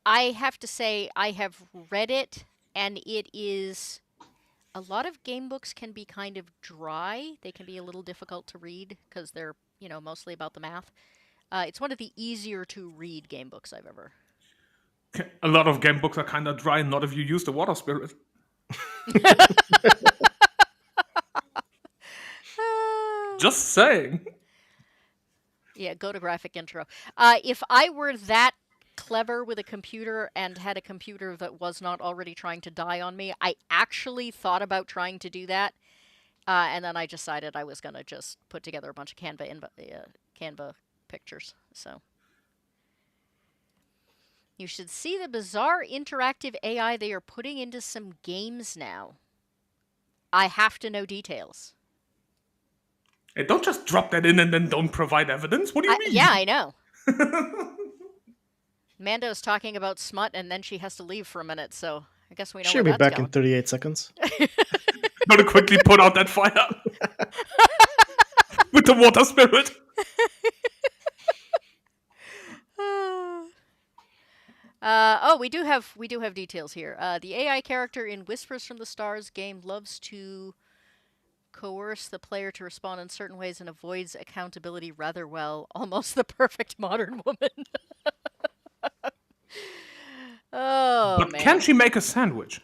I have to say, I have read it, and it is. A lot of game books can be kind of dry. They can be a little difficult to read because they're, mostly about the math. It's one of the easier to read game books I've ever. a lot of game books are kind of dry. Not if you use the water spirit. Just saying. Yeah, go to graphic intro. If I were that clever with a computer and had a computer that was not already trying to die on me, I actually thought about trying to do that, and then I decided I was going to just put together a bunch of Canva pictures. So you should see the bizarre interactive AI they are putting into some games now. I have to know details. Hey, don't just drop that in and then don't provide evidence. What do you mean? Yeah, I know. Mando's talking about smut, and then she has to leave for a minute, so I guess we know She'll where be that's back going. in 38 seconds. Gotta quickly put out that fire with the water spirit. We do have details here. The AI character in Whispers from the Stars game loves to coerce the player to respond in certain ways and avoids accountability rather well. Almost the perfect modern woman. Oh, But man. can she make a sandwich?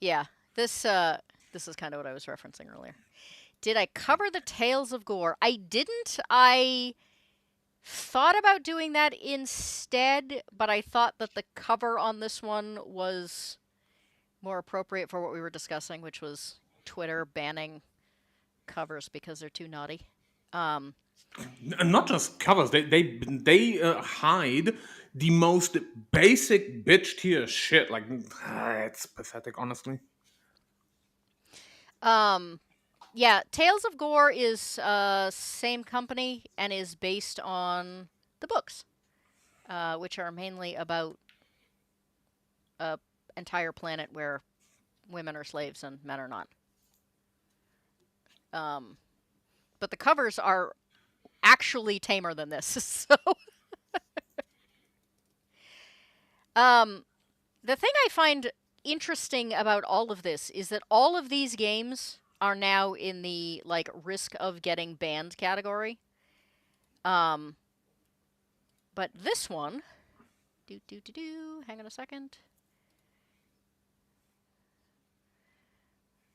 Yeah, this is kind of what I was referencing earlier. Did I cover the Tales of Gore? I didn't. I thought about doing that instead, but I thought that the cover on this one was more appropriate for what we were discussing, which was Twitter banning covers because they're too naughty. And not just covers. They hide the most basic bitch tier shit. Like it's pathetic, honestly. Yeah, Tales of Gore is same company and is based on the books, which are mainly about a entire planet where women are slaves and men are not. But the covers are actually tamer than this. So, the thing I find interesting about all of this is that all of these games are now in the risk of getting banned category. But this one, hang on a second.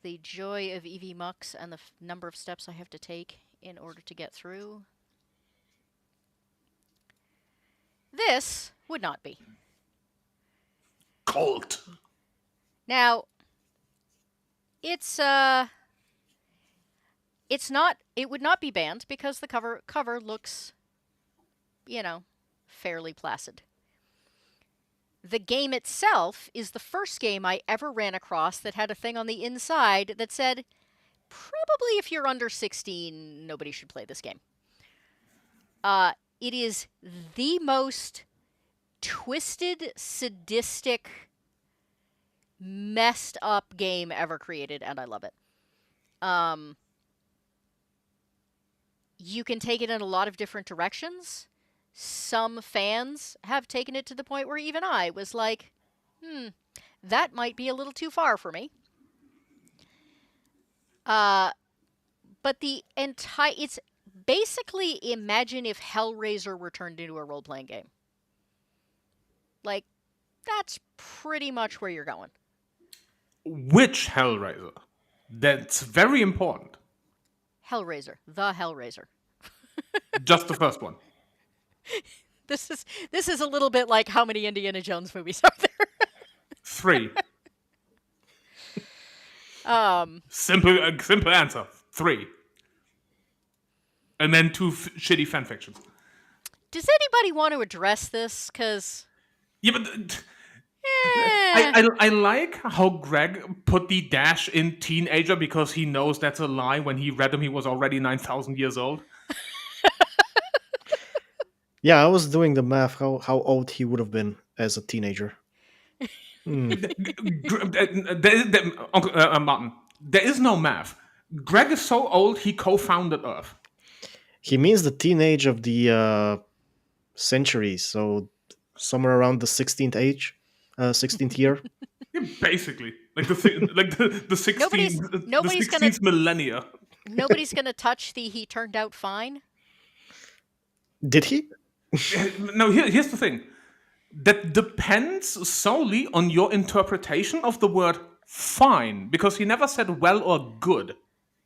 The joy of EV Mux and the number of steps I have to take in order to get through. This would not be. Cult. Now, it's not. It would not be banned because the cover looks, fairly placid. The game itself is the first game I ever ran across that had a thing on the inside that said, probably if you're under 16, nobody should play this game. It is the most twisted, sadistic, messed up game ever created, and I love it. You can take it in a lot of different directions. Some fans have taken it to the point where even I was like, that might be a little too far for me. But it's basically imagine if Hellraiser were turned into a role-playing game. That's pretty much where you're going. Which Hellraiser? That's very important. Hellraiser. The Hellraiser. Just the first one. This is a little bit like how many Indiana Jones movies are there? 3. Simple answer. 3. And then 2 shitty fanfictions. Does anybody want to address this? Because Yeah, but I like how Greg put the dash in teenager because he knows that's a lie. When he read him, he was already 9,000 years old. Yeah, I was doing the math how old he would have been as a teenager. Hmm. Martin, there is no math. Greg is so old, he co-founded Earth. He means the teenage of the century, so somewhere around the 16th age, 16th year. Yeah, basically, like the 16th the nobody's gonna 16th millennia. nobody's gonna touch the he turned out fine. Did he? No, here's the thing. That depends solely on your interpretation of the word fine, because he never said well or good.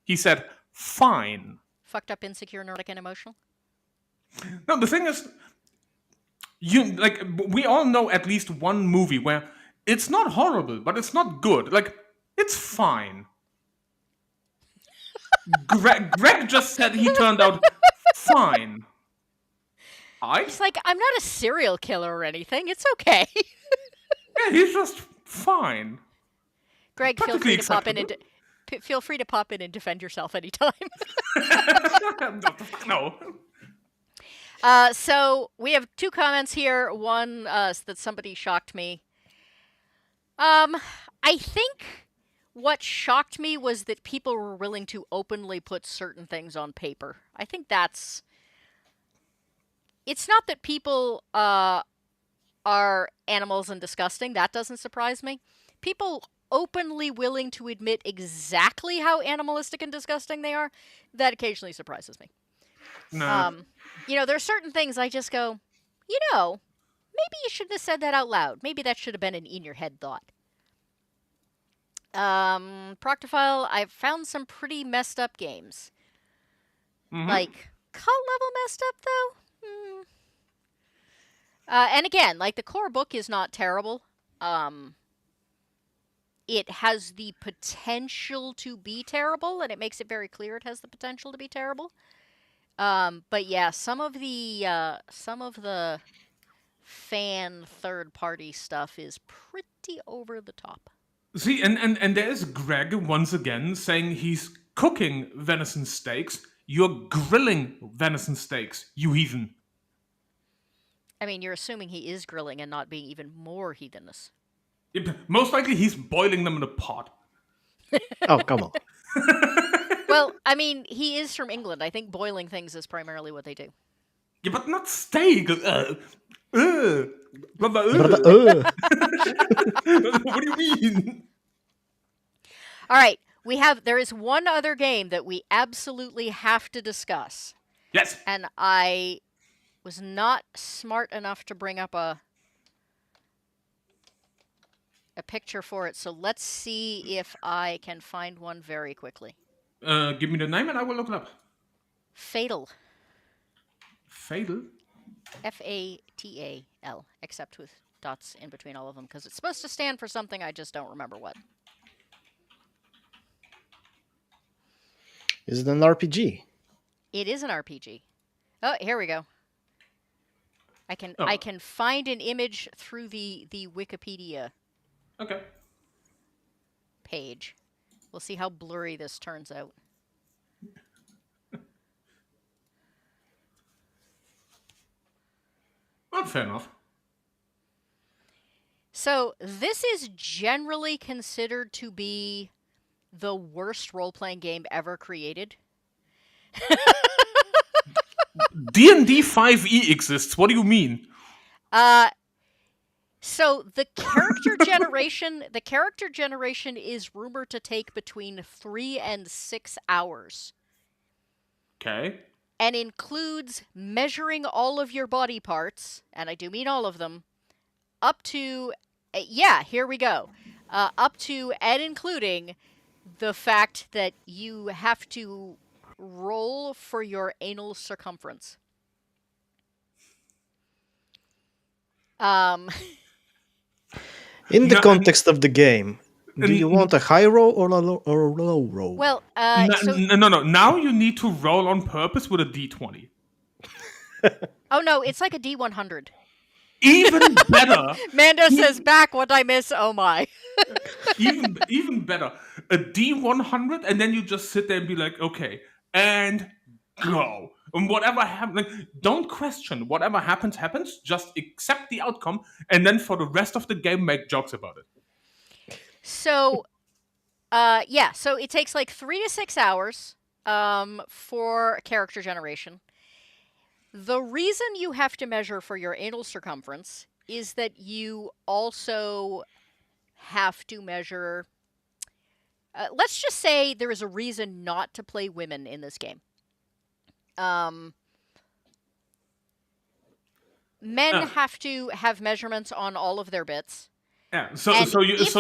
He said fine. Fucked up, insecure, neurotic, and emotional. No, the thing is, we all know at least one movie where it's not horrible, but it's not good. Like, it's fine. Greg just said he turned out fine. It's like, I'm not a serial killer or anything. It's okay. Yeah, he's just fine. Greg, feel Perfectly free to pop in acceptable. and feel free to pop in and defend yourself anytime. No. So we have two comments here. One that somebody shocked me. I think what shocked me was that people were willing to openly put certain things on paper. I think that's. It's not that people are animals and disgusting. That doesn't surprise me. People openly willing to admit exactly how animalistic and disgusting they are, that occasionally surprises me. No. There are certain things I just go, maybe you shouldn't have said that out loud. Maybe that should have been an in-your-head thought. Proctophile, I've found some pretty messed up games. Mhm. Like, cult level messed up, though? And again, like, the core book is not terrible. It has the potential to be terrible, and it makes it very clear it has the potential to be terrible. But yeah, some of the fan third-party stuff is pretty over the top. See, and there's Greg once again saying he's cooking venison steaks. You're grilling venison steaks, you heathen. I mean, you're assuming he is grilling and not being even more heathenous. Most likely he's boiling them in a pot. Oh, come on. Well, I mean, he is from England. I think boiling things is primarily what they do. Yeah, but not steak. Blah, blah, Brother, What do you mean? All right, there is one other game that we absolutely have to discuss. Yes. And I was not smart enough to bring up a picture for it, so let's see if I can find one very quickly. Give me the name and I will look it up. F.A.T.A.L. F.A.T.A.L? F-A-T-A-L, except with dots in between all of them, because it's supposed to stand for something, I just don't remember what. is it an RPG? It is an RPG. Oh, here we go. I can find an image through the Wikipedia Okay. page. We'll see how blurry this turns out. Well, fair enough. So, this is generally considered to be the worst role-playing game ever created. D&D 5e exists. What do you mean? So the character generation is rumored to take between 3 and 6 hours. Okay. And includes measuring all of your body parts, and I do mean all of them, up to, here we go, up to and including the fact that you have to roll for your anal circumference. In the No, context of the game, do you want a high roll or a low roll? Well, No. Now you need to roll on purpose with a d20. Oh no, it's like a D100. Even better. Manda says Even, back what I miss. Oh my. even better. A D100, and then you just sit there and be like, okay, and go. And whatever happens, like, don't question. Whatever happens, happens. Just accept the outcome, and then for the rest of the game, make jokes about it. So, yeah. So it takes like 3 to 6 hours for character generation. The reason you have to measure for your anal circumference is that you also have to measure. Let's just say there is a reason not to play women in this game. Men Uh, have to have measurements on all of their bits. yeah. So And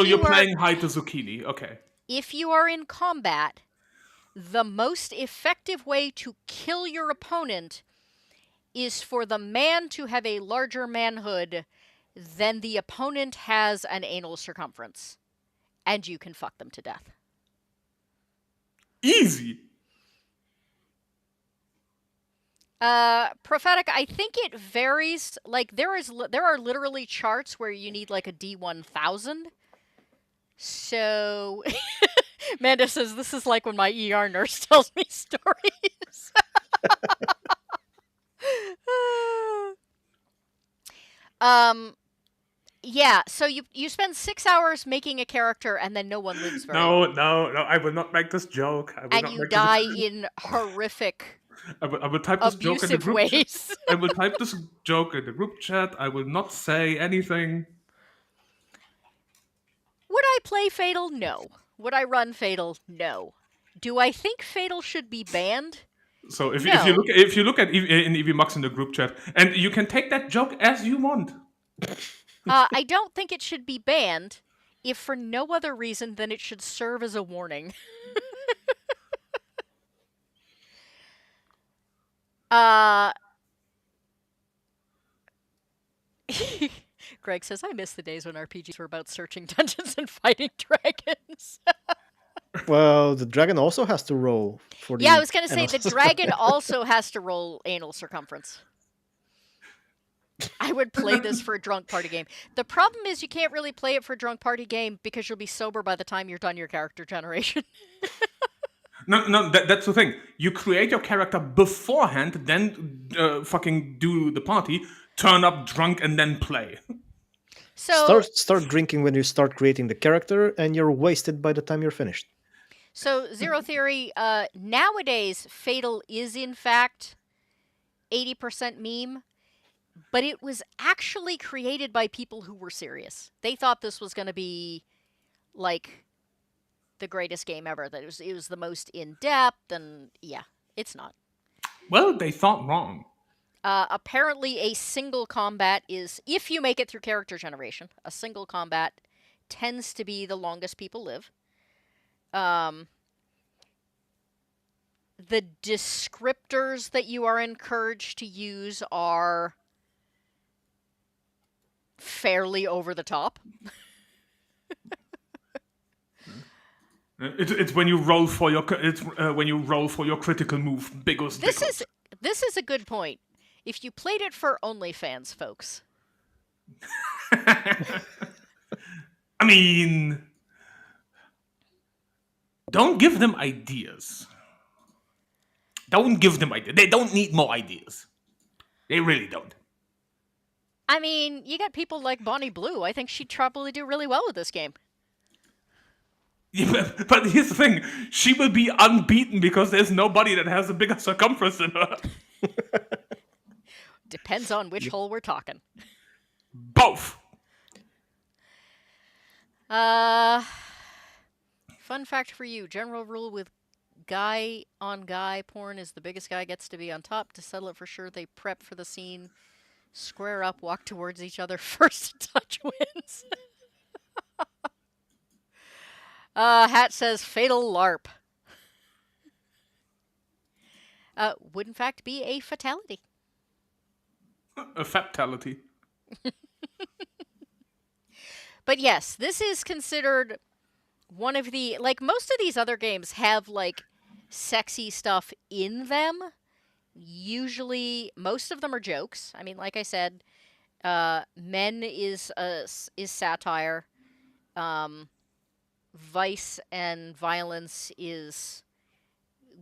you're playing hide the zucchini. Okay. if you are in combat, the most effective way to kill your opponent is for the man to have a larger manhood than the opponent has an anal circumference. And you can fuck them to death. Easy. Prophetic, I think it varies. Like there are literally charts where you need like a D1000. So Manda says this is like when my ER nurse tells me stories. um yeah, so you spend 6 hours making a character and then no one lives very long. No. I will not make this joke. I will And not you make die this. in horrific I will type this joke in the abusive group chat. ways. I will type this joke in the group chat. I will not say anything. Would I play Fatal? No. Would I run Fatal? No. Do I think Fatal should be banned? So if No. you look at in EVMux in the group chat, and you can take that joke as you want. I don't think it should be banned, if for no other reason than it should serve as a warning. Greg says, I miss the days when RPGs were about searching dungeons and fighting dragons. Well, the dragon also has to roll for the. Yeah, I was gonna say anal the dragon also has to roll anal circumference. I would play this for a drunk party game. The problem is you can't really play it for a drunk party game because you'll be sober by the time you're done your character generation. No, that's the thing. You create your character beforehand, then fucking do the party, turn up drunk, and then play. So Start drinking when you start creating the character, and you're wasted by the time you're finished. So Zero Theory, nowadays Fatal is in fact 80% meme, but it was actually created by people who were serious. They thought this was going to be like the greatest game ever. That it was the most in depth, and yeah, it's not. Well, they thought wrong. Apparently, a single combat is, if you make it through character generation, a single combat tends to be the longest people live. The descriptors that you are encouraged to use are fairly over the top. It's when you roll for your critical move. Biggest. This is a good point. If you played it for OnlyFans, folks. I mean, don't give them ideas. Don't give them ideas. They don't need more ideas. They really don't. I mean, you got people like Bonnie Blue. I think she'd probably do really well with this game. Yeah, but here's the thing. She will be unbeaten because there's nobody that has a bigger circumference than her. Depends on which hole we're talking. Both. Fun fact for you. General rule with guy on guy porn is the biggest guy gets to be on top. To settle it for sure, they prep for the scene. Square up, walk towards each other. First touch wins. Hat says fatal LARP. Would in fact be a fatality. A fatality. But yes, this is considered one of the, like, most of these other games have like sexy stuff in them. Usually, most of them are jokes. I mean, like I said, Men is satire. Um, Vice and Violence is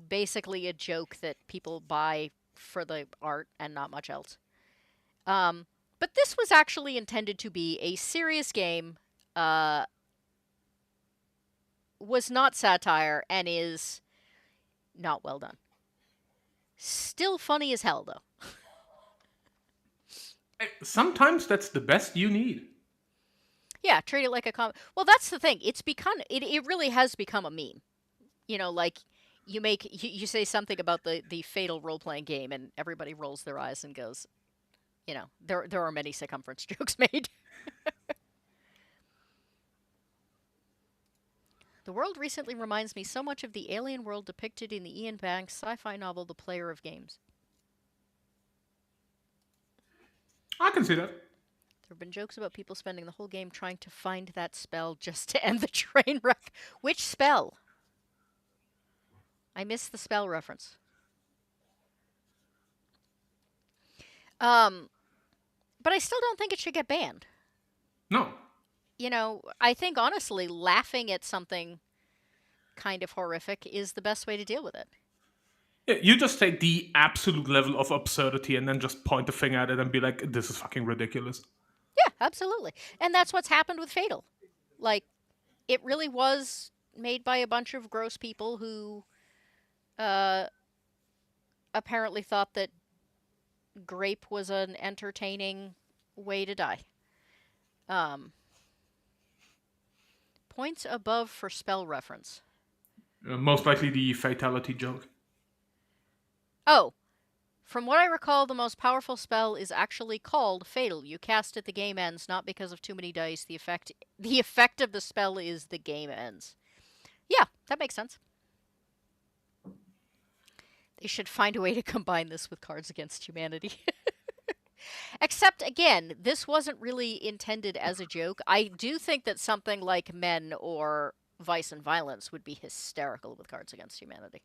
basically a joke that people buy for the art and not much else. Um, but this was actually intended to be a serious game. Uh, was not satire and is not well done. Still funny as hell though. Sometimes that's the best you need. Yeah, treat it like a Well, that's the thing. It really has become a meme. You know, like you say something about the Fatal role playing game, and everybody rolls their eyes and goes, you know, there are many circumference jokes made. The world recently reminds me so much of the alien world depicted in the Ian Banks sci-fi novel The Player of Games. I can see that. There have been jokes about people spending the whole game trying to find that spell just to end the train wreck. Which spell? I missed the spell reference. Um, but I still don't think it should get banned. No. You know, I think honestly, laughing at something kind of horrific is the best way to deal with it. Yeah, you just take the absolute level of absurdity and then just point the finger at it and be like, this is fucking ridiculous. Yeah, absolutely. And that's what's happened with Fatal. Like, it really was made by a bunch of gross people who uh, apparently thought that grape was an entertaining way to die. Um, Points above for spell reference. Most likely the fatality joke. Oh, from what I recall, the most powerful spell is actually called Fatal. You cast it, the game ends, not because of too many dice. The effect of the spell is the game ends. Yeah, that makes sense. They should find a way to combine this with Cards Against Humanity. Except, again, this wasn't really intended as a joke. I do think that something like Men or Vice and Violence would be hysterical with Cards Against Humanity.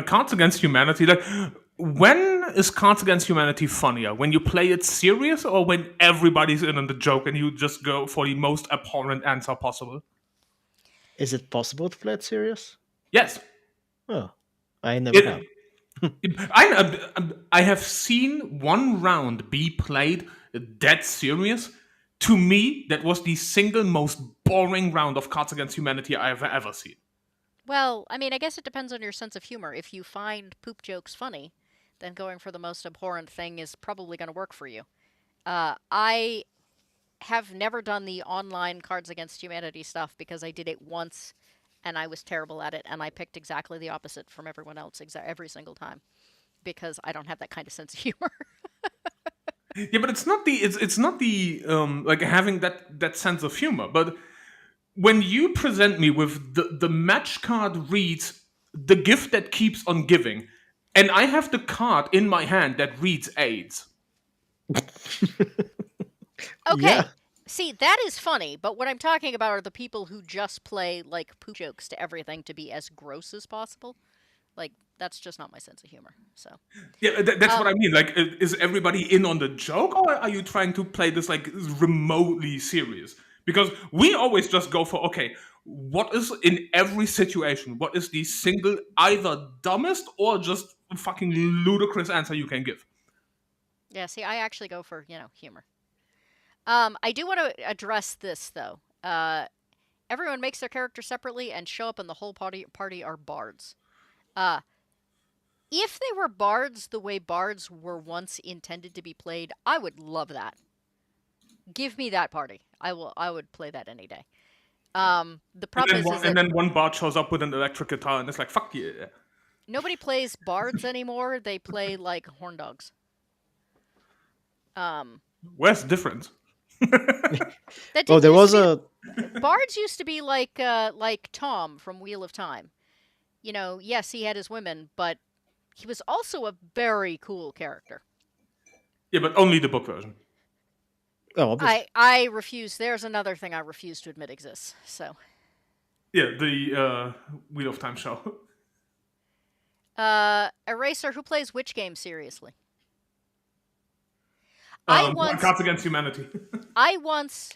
Cards Against Humanity, like, when is Cards Against Humanity funnier? When you play it serious or when everybody's in on the joke and you just go for the most abhorrent answer possible? Is it possible to play it serious? Yes. Oh, I never have. I have seen one round be played dead serious. To me, that was the single most boring round of Cards Against Humanity I have ever seen. Well, I mean, I guess it depends on your sense of humor. If you find poop jokes funny, then going for the most abhorrent thing is probably going to work for you. I have never done the online Cards Against Humanity stuff because I did it once and I was terrible at it, and I picked exactly the opposite from everyone else every single time because I don't have that kind of sense of humor. Yeah, but it's not the like having that sense of humor. But when you present me with the match card reads the gift that keeps on giving, and I have the card in my hand that reads AIDS. Okay. Yeah. See, that is funny, but what I'm talking about are the people who just play like poop jokes to everything to be as gross as possible. Like, that's just not my sense of humor. So, Yeah, that's what I mean. Like, is everybody in on the joke, or are you trying to play this like remotely serious? Because we always just go for, okay, what is in every situation? What is the single either dumbest or just fucking ludicrous answer you can give? yeah, see, I actually go for, humor. I do want to address this though. Everyone makes their character separately and show up and the whole party are bards. Uh, if they were bards the way bards were once intended to be played, I would love that. Give me that party. I would play that any day. The problem is And that then one bard shows up with an electric guitar, and it's like, fuck yeah. nobody plays bards anymore. They play like horn dogs. Where's the difference? That Oh, didn't there used was to a. be. Bards used to be like Tom from Wheel of Time. You know, yes, he had his women, but he was also a very cool character. Yeah, but only the book version. Oh, obviously. I refuse. There's another thing I refuse to admit exists. So, Yeah, the Wheel of Time show. Eraser, who plays which game seriously? I once Cards Against Humanity. I once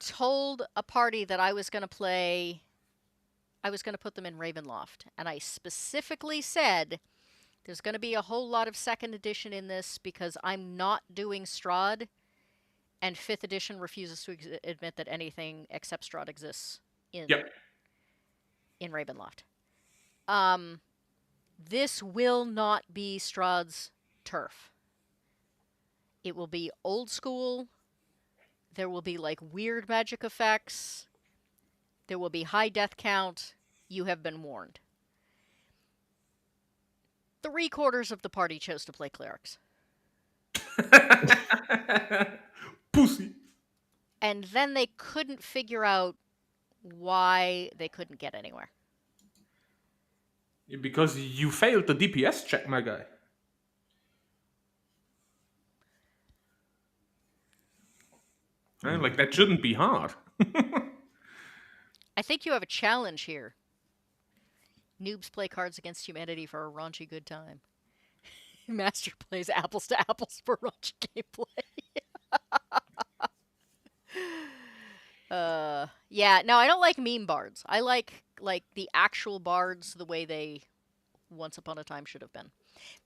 told a party that I was going to play I was going to put them in Ravenloft, and I specifically said there's going to be a whole lot of second edition in this because I'm not doing Strahd, and fifth edition refuses to admit that anything except Strahd exists in Yep. in Ravenloft. Um, this will not be Strahd's turf. It will be old school. There will be like weird magic effects. There will be high death count. You have been warned. 3/4 of the party chose to play clerics. Pussy. And then they couldn't figure out why they couldn't get anywhere. Because you failed the DPS check, my guy. Like, that shouldn't be hard. I think you have a challenge here. Noobs play Cards Against Humanity for a raunchy good time. Master plays apples to apples for raunchy gameplay. Yeah, no, I don't like meme bards. I like the actual bards the way they once upon a time should have been.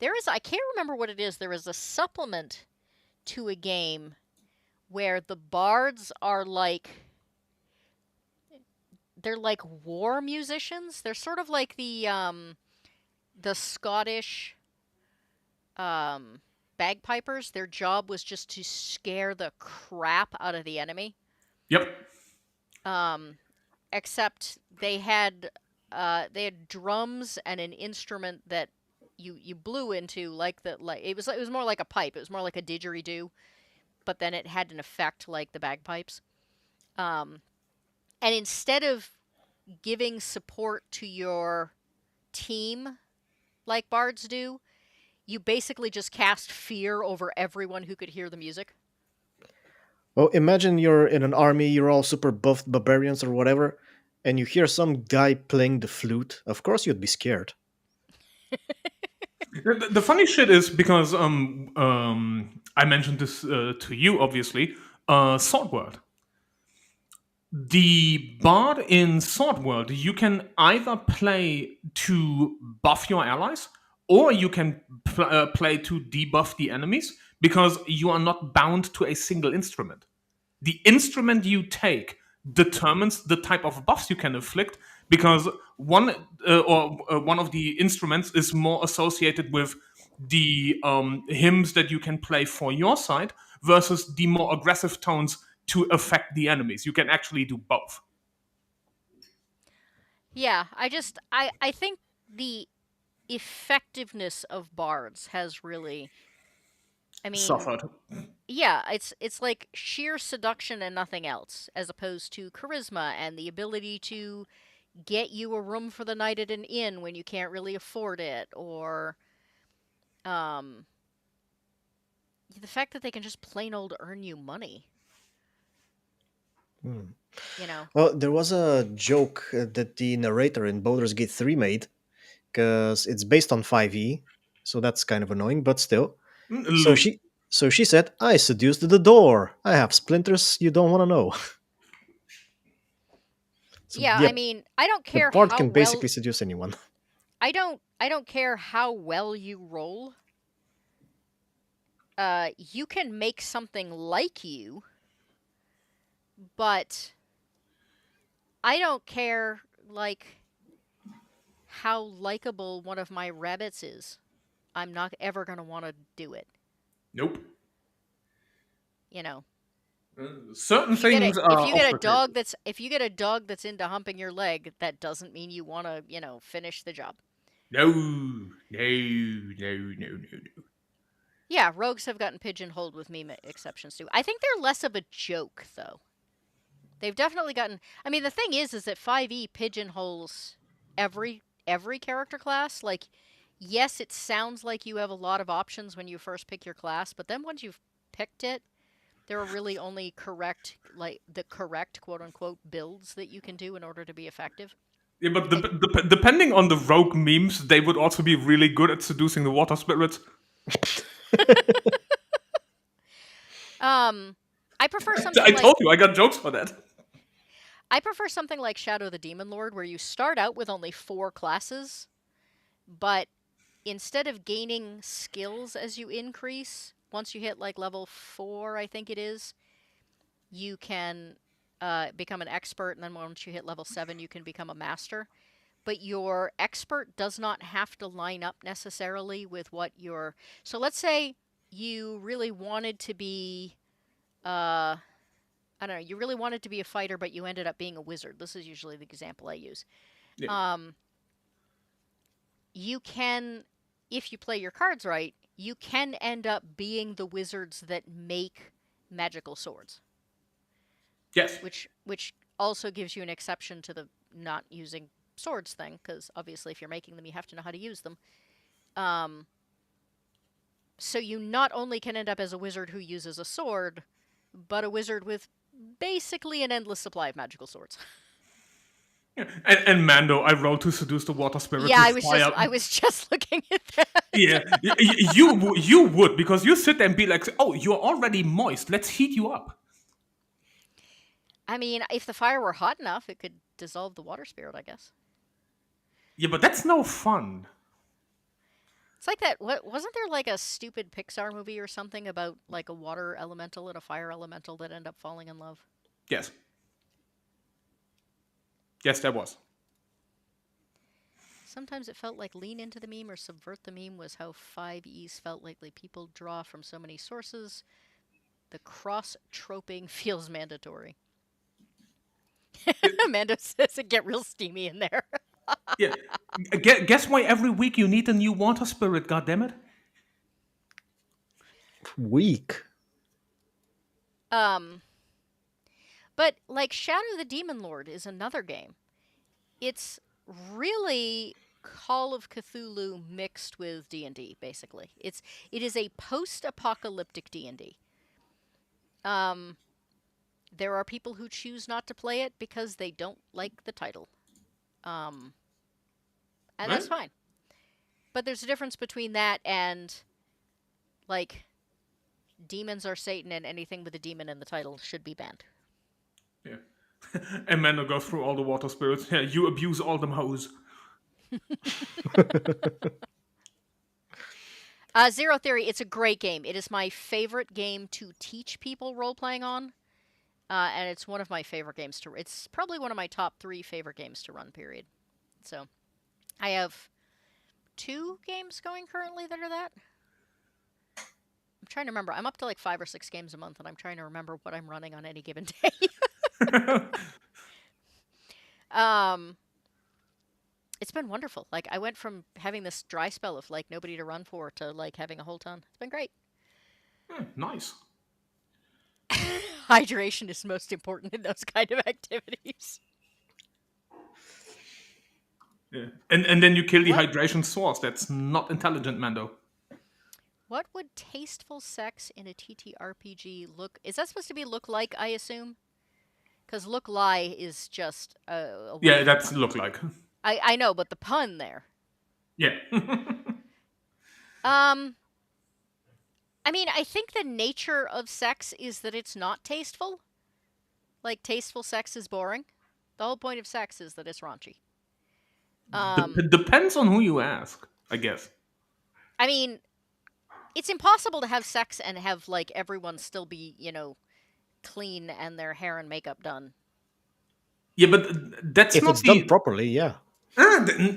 I can't remember what it is. There is a supplement to a game where the bards are they're like war musicians. They're sort of like the Scottish bagpipers. Their job was just to scare the crap out of the enemy. Yep. Except they had drums and an instrument that you blew into like it was more like a pipe. It was more like a didgeridoo, but then it had an effect like the bagpipes. And instead of giving support to your team like bards do, you basically just cast fear over everyone who could hear the music. Well, imagine you're in an army, you're all super buffed barbarians or whatever, and you hear some guy playing the flute. Of course, you'd be scared. The funny shit is because I mentioned this to you, obviously. Sword World. The bard in Sword World, you can either play to buff your allies, or you can play to debuff the enemies, because you are not bound to a single instrument. The instrument you take determines the type of buffs you can inflict, because one of the instruments is more associated with the hymns that you can play for your side versus the more aggressive tones to affect the enemies. You can actually do both. Yeah, I think the effectiveness of bards has really, I mean, Suffered. yeah, it's like sheer seduction and nothing else, as opposed to charisma and the ability to get you a room for the night at an inn when you can't really afford it, or um the fact that they can just plain old earn you money, Hmm. you know. Well, there was a joke that the narrator in Baldur's Gate 3 made, because it's based on 5e, so that's kind of annoying, but still. So Loot. she said, "I seduced the door. I have splinters you don't want to know." So Yeah, I yep, mean, I don't the care bard how can well basically seduce anyone. I don't care how well you roll. You can make something like you, but I don't care like how likable one of my rabbits is. I'm not ever gonna want to do it. Nope. You know, Certain things are off the table. if you get a dog that's into humping your leg, that doesn't mean you want to finish the job. No, no, no, no, no, no. Yeah, rogues have gotten pigeonholed with meme exceptions too. I think they're less of a joke though. They've definitely gotten. I mean, the thing is that 5e pigeonholes every character class. Like, yes, it sounds like you have a lot of options when you first pick your class, but then once you've picked it, There are really only the correct quote unquote builds that you can do in order to be effective. Yeah, but And depending on the rogue memes, they would also be really good at seducing the water spirits. um, I prefer something I like told you, I got jokes for that. Shadow the Demon Lord, where you start out with only 4 classes, but instead of gaining skills as you increase, once you hit like level 4, I think it is, you can become an expert, and then once you hit level 7, you can become a master. But your expert does not have to line up necessarily with what your. So let's say you really wanted to be. I don't know, you really wanted to be a fighter, but you ended up being a wizard. This is usually the example I use. Yeah. Um, you can, if you play your cards right, you can end up being the wizards that make magical swords, Yes. which also gives you an exception to the not using swords thing, because obviously if you're making them, you have to know how to use them. Um, so you not only can end up as a wizard who uses a sword, but a wizard with basically an endless supply of magical swords. Yeah. And Mando, I rolled to seduce the water spirits Yeah, with fire. I was just looking at that. Yeah, you would, because you sit there and be like, oh, you're already moist. Let's heat you up. I mean, if the fire were hot enough, it could dissolve the water spirit, I guess. Yeah, but that's no fun. It's like that. What wasn't there like a stupid Pixar movie or something about like a water elemental and a fire elemental that end up falling in love? Yes. Yes, there was. Sometimes it felt like lean into the meme or subvert the meme was how 5Es felt lately. People draw from so many sources. The cross troping feels mandatory. Amanda says it get real steamy in there. Yeah. Guess why every week you need a new water spirit, goddammit? Weak. um, but like Shadow the Demon Lord is another game. It's really Call of Cthulhu mixed with D&D basically. It is a post-apocalyptic D&D. Um there are people who choose not to play it because they don't like the title. Um and Right? that's fine. But there's a difference between that and like demons are Satan and anything with a demon in the title should be banned. Yeah. And Mando goes through all the water spirits. Yeah, you abuse all them hoes. Zero Theory, it's a great game. It is my favorite game to teach people role playing on. And it's one of my favorite games to. It's probably one of my top 3 favorite games to run. Period. So, I have 2 games going currently that are that. I'm trying to remember. I'm up to like 5 or 6 games a month, and I'm trying to remember what I'm running on any given day. um, it's been wonderful. Like I went from having this dry spell of like nobody to run for to like having a whole ton. It's been great. Nice. Hydration is most important in those kind of activities. Yeah. And then you kill the What hydration source. That's not intelligent, Mando. What would tasteful sex in a TTRPG look? Is that supposed to be look like? I assume, because look lie is just a Yeah, wonderful that's pun. look like. I know, but the pun there. Yeah. Um, I mean, I think the nature of sex is that it's not tasteful. Like tasteful sex is boring. The whole point of sex is that it's raunchy. Depends on who you ask, I guess. I mean, it's impossible to have sex and have like everyone still be, clean and their hair and makeup done. Yeah, but that's If not it's done the. properly, yeah.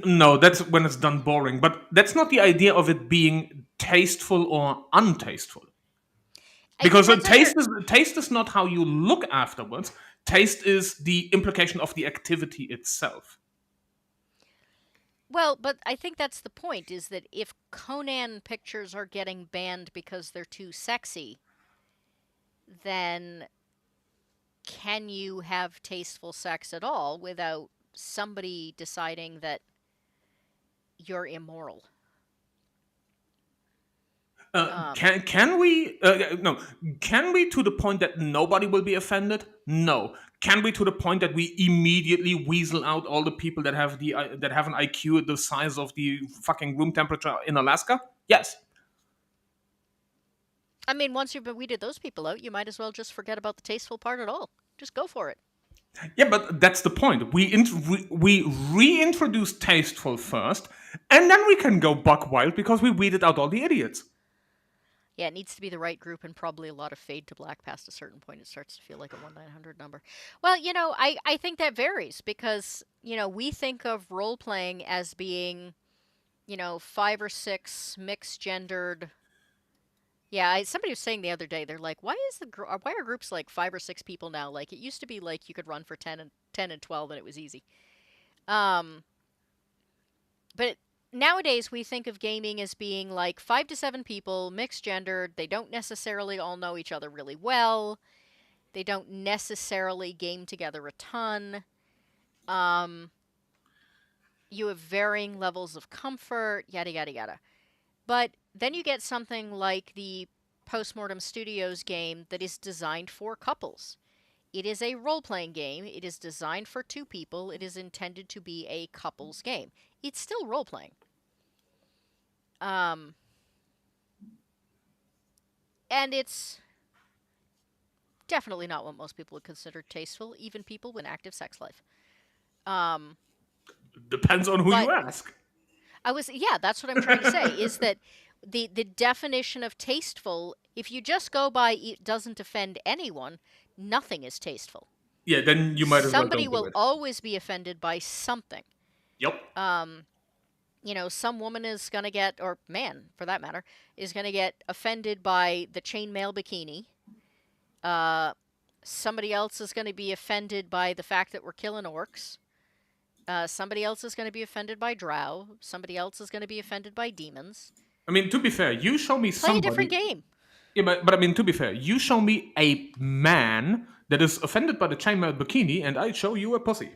No, that's when it's done boring. But that's not the idea of it being tasteful or untasteful. It Because depends on your. taste is not how you look afterwards. Taste is the implication of the activity itself. Well, but I think that's the point, is that if Conan pictures are getting banned because they're too sexy, then can you have tasteful sex at all without somebody deciding that you're immoral? Can we no? Can we to the point that nobody will be offended? No. Can we to the point that we immediately weasel out all the people that have that have an IQ the size of the fucking room temperature in Alaska? Yes. I mean, once you've weeded those people out, you might as well just forget about the tasteful part at all. Just go for it. Yeah, but that's the point. We reintroduce tasteful first, and then we can go buck wild because we weeded out all the idiots. Yeah, it needs to be the right group and probably a lot of fade to black past a certain point. It starts to feel like a 1-900 number. Well, I think that varies because, we think of role playing as being, 5 or 6 mixed gendered. Yeah, somebody was saying the other day, they're like, why are groups like 5 or 6 people now? Like, it used to be like you could run for 10 and 12 and it was easy. Um, but nowadays we think of gaming as being like 5 to 7 people, mixed gendered. They don't necessarily all know each other really well. They don't necessarily game together a ton. Um, you have varying levels of comfort, yada, yada, yada. But then you get something like the Postmortem Studios game that is designed for couples. It is a role playing game. It is designed for 2 people. It is intended to be a couples game. It's still role playing. Um, and it's definitely not what most people would consider tasteful, even people with an active sex life. Um, Depends on who you but ask. yeah, that's what I'm trying to say is that the definition of tasteful, if you just go by it doesn't offend anyone, nothing is tasteful. Yeah, then you might as well Somebody don't do will it. always be offended by something. Yep. Some woman is going to get, or man for that matter, is going to get offended by the chainmail bikini. Somebody else is going to be offended by the fact that we're killing orcs. Somebody else is going to be offended by drow. Somebody else is going to be offended by demons. I mean, to be fair, you show me Play a different somebody. game. Yeah, but I mean, to be fair, you show me a man that is offended by the chainmail bikini, and I show you a pussy.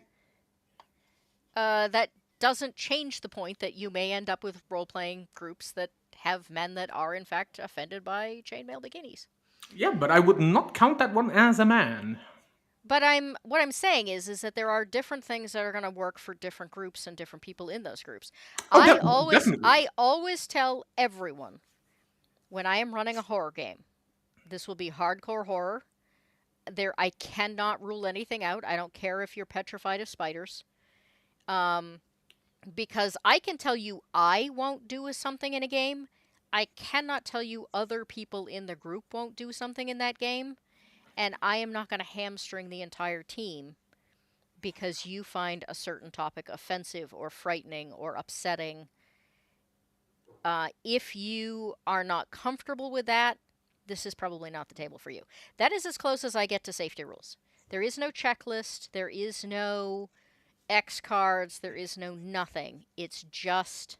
That doesn't change the point that you may end up with role-playing groups that have men that are in fact offended by chainmail bikinis. Yeah, but I would not count that one as a man. But what I'm saying is that there are different things that are going to work for different groups and different people in those groups. Oh, I definitely. always tell everyone when I am running a horror game, this will be hardcore horror. I cannot rule anything out. I don't care if you're petrified of spiders. Because I can tell you I won't do something in a game. I cannot tell you other people in the group won't do something in that game. And I am not going to hamstring the entire team because you find a certain topic offensive or frightening or upsetting. If you are not comfortable with that, this is probably not the table for you. That is as close as I get to safety rules. There is no checklist. There is no X cards. There is no nothing. It's just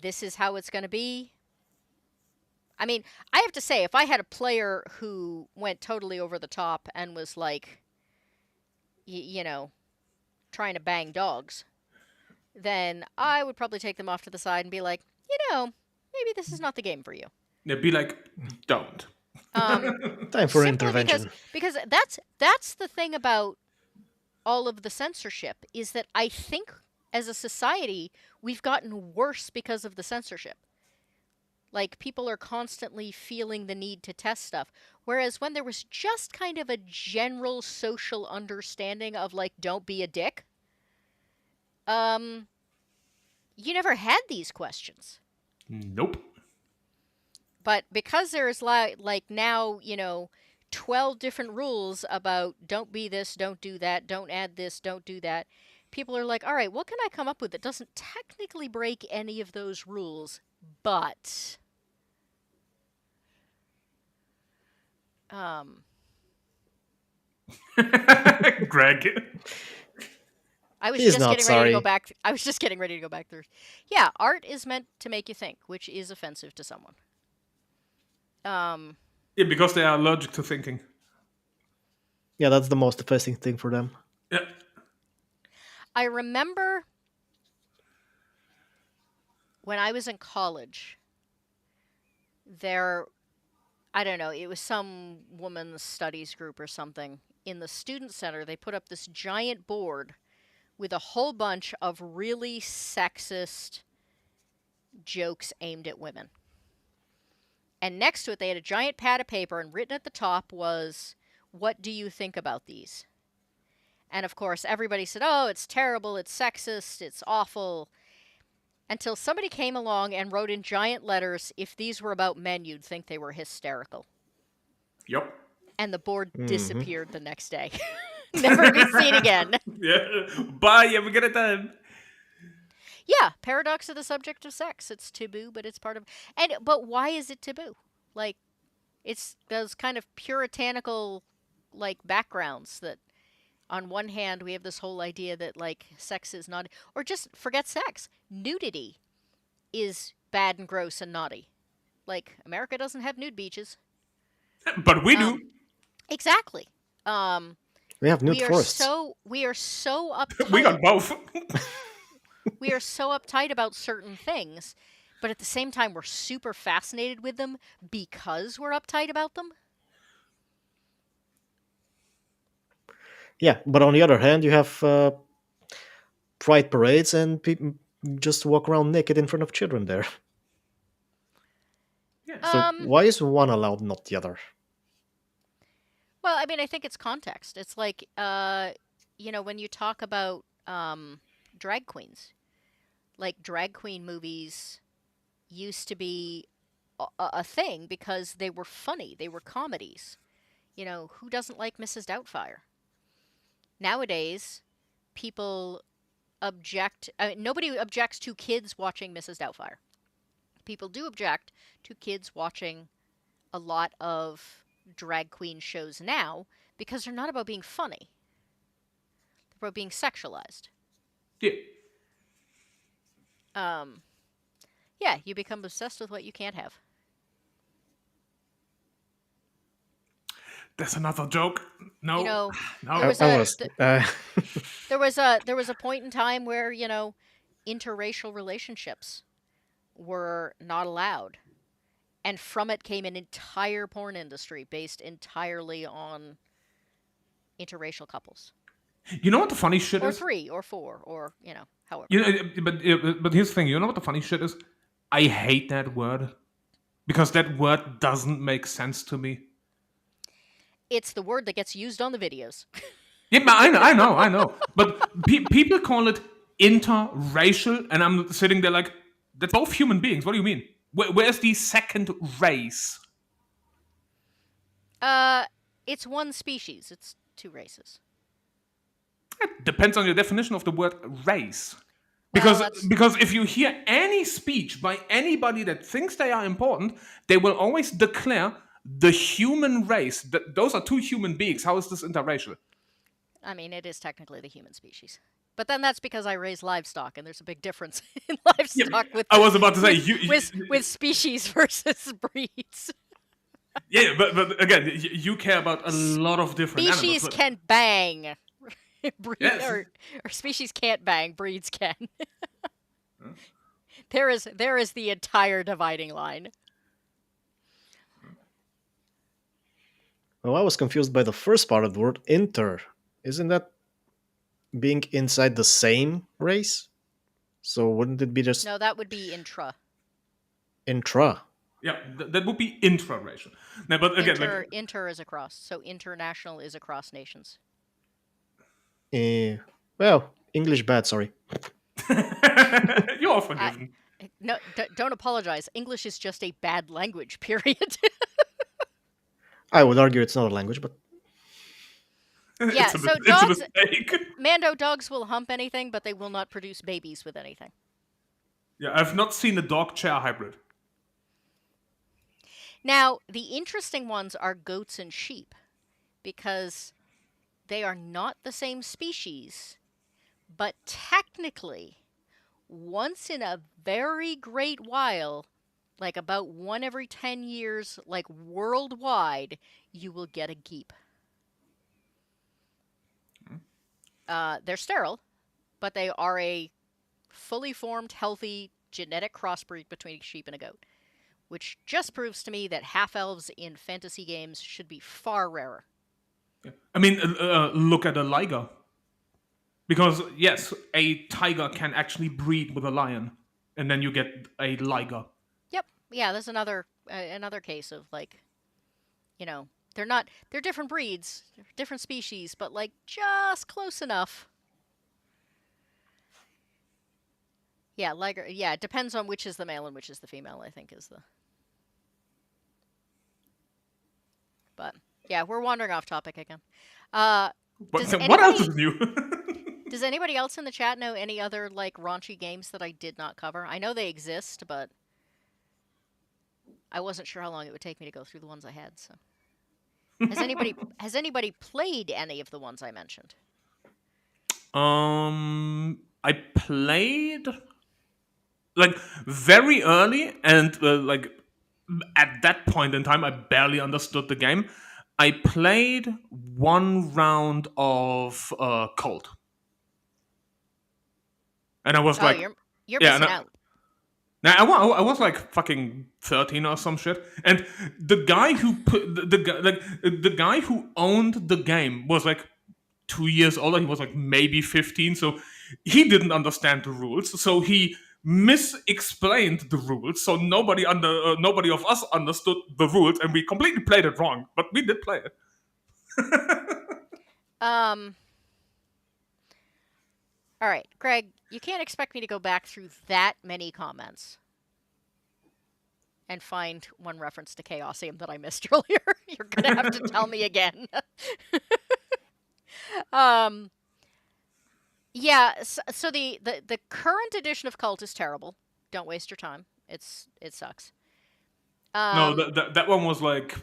this is how it's going to be. I mean, I have to say, if I had a player who went totally over the top and was like, trying to bang dogs, then I would probably take them off to the side and be like, maybe this is not the game for you. Yeah, be like, don't. Time for Simply intervention. because that's the thing about all of the censorship is that I think as a society we've gotten worse because of the censorship. Like, people are constantly feeling the need to test stuff. Whereas when there was just kind of a general social understanding of, like, don't be a dick, you never had these questions. Nope. But because there's, like now, 12 different rules about don't be this, don't do that, don't add this, don't do that, people are like, all right, what can I come up with that doesn't technically break any of those rules, but... Greg. I was He's just not getting ready to go sorry. back. I was just getting ready to go back through. Yeah, art is meant to make you think, which is offensive to someone. Yeah, because they are allergic to thinking. Yeah, that's the most offensive thing for them. Yeah. I remember when I was in college, there, I don't know, it was some women's studies group or something. In the student center, they put up this giant board with a whole bunch of really sexist jokes aimed at women. And next to it, they had a giant pad of paper, and written at the top was, "What do you think about these?" And of course, everybody said, "Oh, it's terrible, it's sexist, it's awful." Until somebody came along and wrote in giant letters, "If these were about men, you'd think they were hysterical." Yep. And the board Hmm. disappeared the next day. Never to be seen again. Yeah. Bye. Have a good time. Yeah, paradox of the subject of sex. It's taboo, but it's part of. And but why is it taboo? Like, it's those kind of puritanical, like, backgrounds that, on one hand, we have this whole idea that, like, sex is not, or just forget sex. Nudity is bad and gross and naughty. Like, America doesn't have nude beaches. But we do. Um, exactly. Um, We have nude we are forests. so we are so We uptight. got both. We are so uptight about certain things, but at the same time, we're super fascinated with them because we're uptight about them. Yeah, but on the other hand, you have pride parades and people just walk around naked in front of children there. Yeah. So Um, why is one allowed, not the other? well, I mean, I think it's context. It's like, when you talk about drag queens, like, drag queen movies used to be a thing because they were funny, they were comedies. Who doesn't like Mrs. Doubtfire? Nowadays, people object. Nobody objects to kids watching Mrs. Doubtfire. People do object to kids watching a lot of drag queen shows now because they're not about being funny. They're about being sexualized. Yeah. Um, yeah, you become obsessed with what you can't have. That's another joke. You No. know, there No. was I a was. there was a point in time where interracial relationships were not allowed, and from it came an entire porn industry based entirely on interracial couples, You know what the funny shit or is? three, or four, or however. You know, but here's the thing. You know what the funny shit is? I hate that word because that word doesn't make sense to me. It's the word that gets used on the videos. Yeah, but I know. But people call it interracial, and I'm sitting there like, that's both human beings. What do you mean? Where's the second race? uh, it's one species. It's two races. It depends on your definition of the word race. Well, Because that's because if you hear any speech by anybody that thinks they are important, they will always declare the human race. Those are two human beings. How is this interracial? I mean, it is technically the human species. But then that's because I raise livestock, and there's a big difference in Yeah, livestock with I was about to say with you. with species versus breeds. Yeah, but again, you care about a lot of different animals. Species But can bang. Breed yes, or species can't bang, breeds can. There is the entire dividing line. Well, I was confused by the first part of the word inter. Isn't that being inside the same race? So wouldn't it be just No, that would be intra. intra? yeah, that would be intraracial. Now, but again, like Inter is across. So international is across nations. Eh, well, English bad, sorry. you are I forgiven. no, don't apologize. English is just a bad language, period. I would argue it's not a language, but Yeah, so It's a dogs, mistake. Mando dogs will hump anything, but they will not produce babies with anything. Yeah, I've not seen a dog chair hybrid. Now, the interesting ones are goats and sheep because they are not the same species, but technically, once in a very great while, like about one every 10 years, like worldwide, you will get a geep. They're sterile, but they are a fully formed, healthy genetic crossbreed between a sheep and a goat, which just proves to me that half-elves in fantasy games should be far rarer. I mean, look at a liger. Because yes, a tiger can actually breed with a lion, and then you get a liger. Yep. Yeah, there's another case of like, you know, they're different breeds, different species, but like just close enough. Yeah, liger. Yeah, it depends on which is the male and which is the female, I think is the. But yeah, we're wandering off topic again. But Does what else anybody is new? does anybody else in the chat know any other like raunchy games that I did not cover? I know they exist, but I wasn't sure how long it would take me to go through the ones I had. So, has anybody played any of the ones I mentioned? I played like very early, and like at that point in time, I barely understood the game. I played one round of Cult, and I was Oh, like, you're yeah, missing out. now I was like fucking 13 or some shit, and the guy who put the guy like the guy who owned the game was like 2 years older. He was like maybe 15, so he didn't understand the rules. So he mis-explained the rules, so nobody of us understood the rules, and we completely played it wrong. But we did play it. Um. All right, Greg, you can't expect me to go back through that many comments and find one reference to Chaosium that I missed earlier. You're gonna have to tell me again. um. Yeah. So the current edition of Cult is terrible. Don't waste your time. It sucks. No, Um. that one was like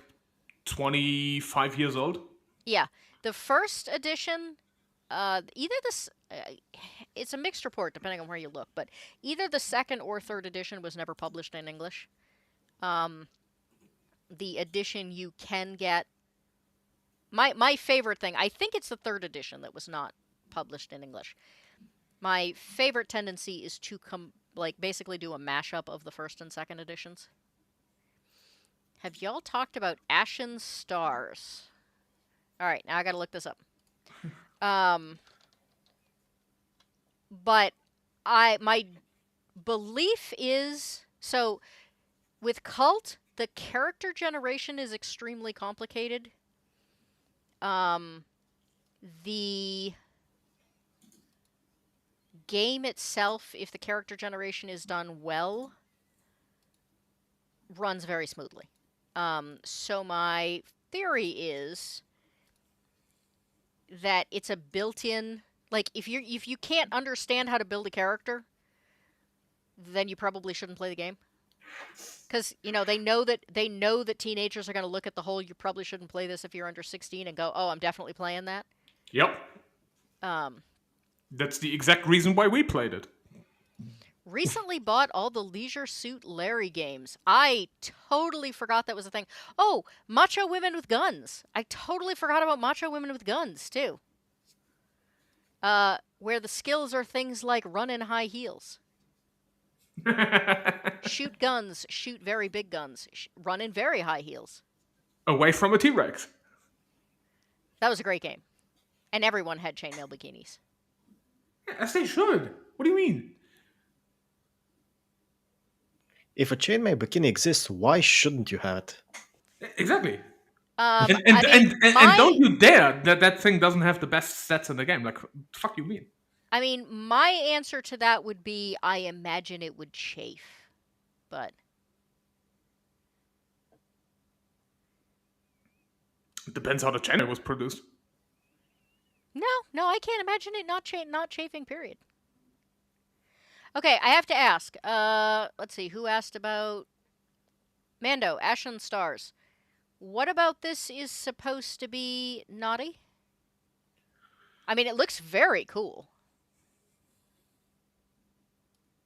25 years old. Yeah. The first edition, either this, it's a mixed report depending on where you look, but either the second or third edition was never published in English. Um, the edition you can get, my favorite thing, I think it's the third edition that was not published in English. My favorite tendency is to basically do a mashup of the first and second editions. Have y'all talked about Ashen Stars? All right, now I got to look this up. But my belief is so with Cult, the character generation is extremely complicated. The game itself, if the character generation is done well, runs very smoothly. So my theory is that it's a built-in, like if you can't understand how to build a character, then you probably shouldn't play the game. Because they know that teenagers are going to look at the whole "you probably shouldn't play this if you're under 16" and go, "Oh, I'm definitely playing that." Yep. That's the exact reason why we played it. Recently bought all the Leisure Suit Larry games. I totally forgot that was a thing. Oh, Macho Women with Guns. I totally forgot about Macho Women with Guns too. Where the skills are things like run in high heels. Shoot guns, shoot very big guns, run in very high heels. Away from a T-Rex. That was a great game. And everyone had chainmail bikinis. As they should. What do you mean? If a chainmail bikini exists, why shouldn't you have it? Exactly. I mean, And don't you dare that thing doesn't have the best stats in the game. Like, fuck you mean? I mean, my answer to that would be I imagine it would chafe. But It depends how the channel was produced. no, I can't imagine it not chafing, period. Okay, I have to ask. Let's see, who asked about Mando, Ashen Stars. What about this is supposed to be naughty? I mean, it looks very cool.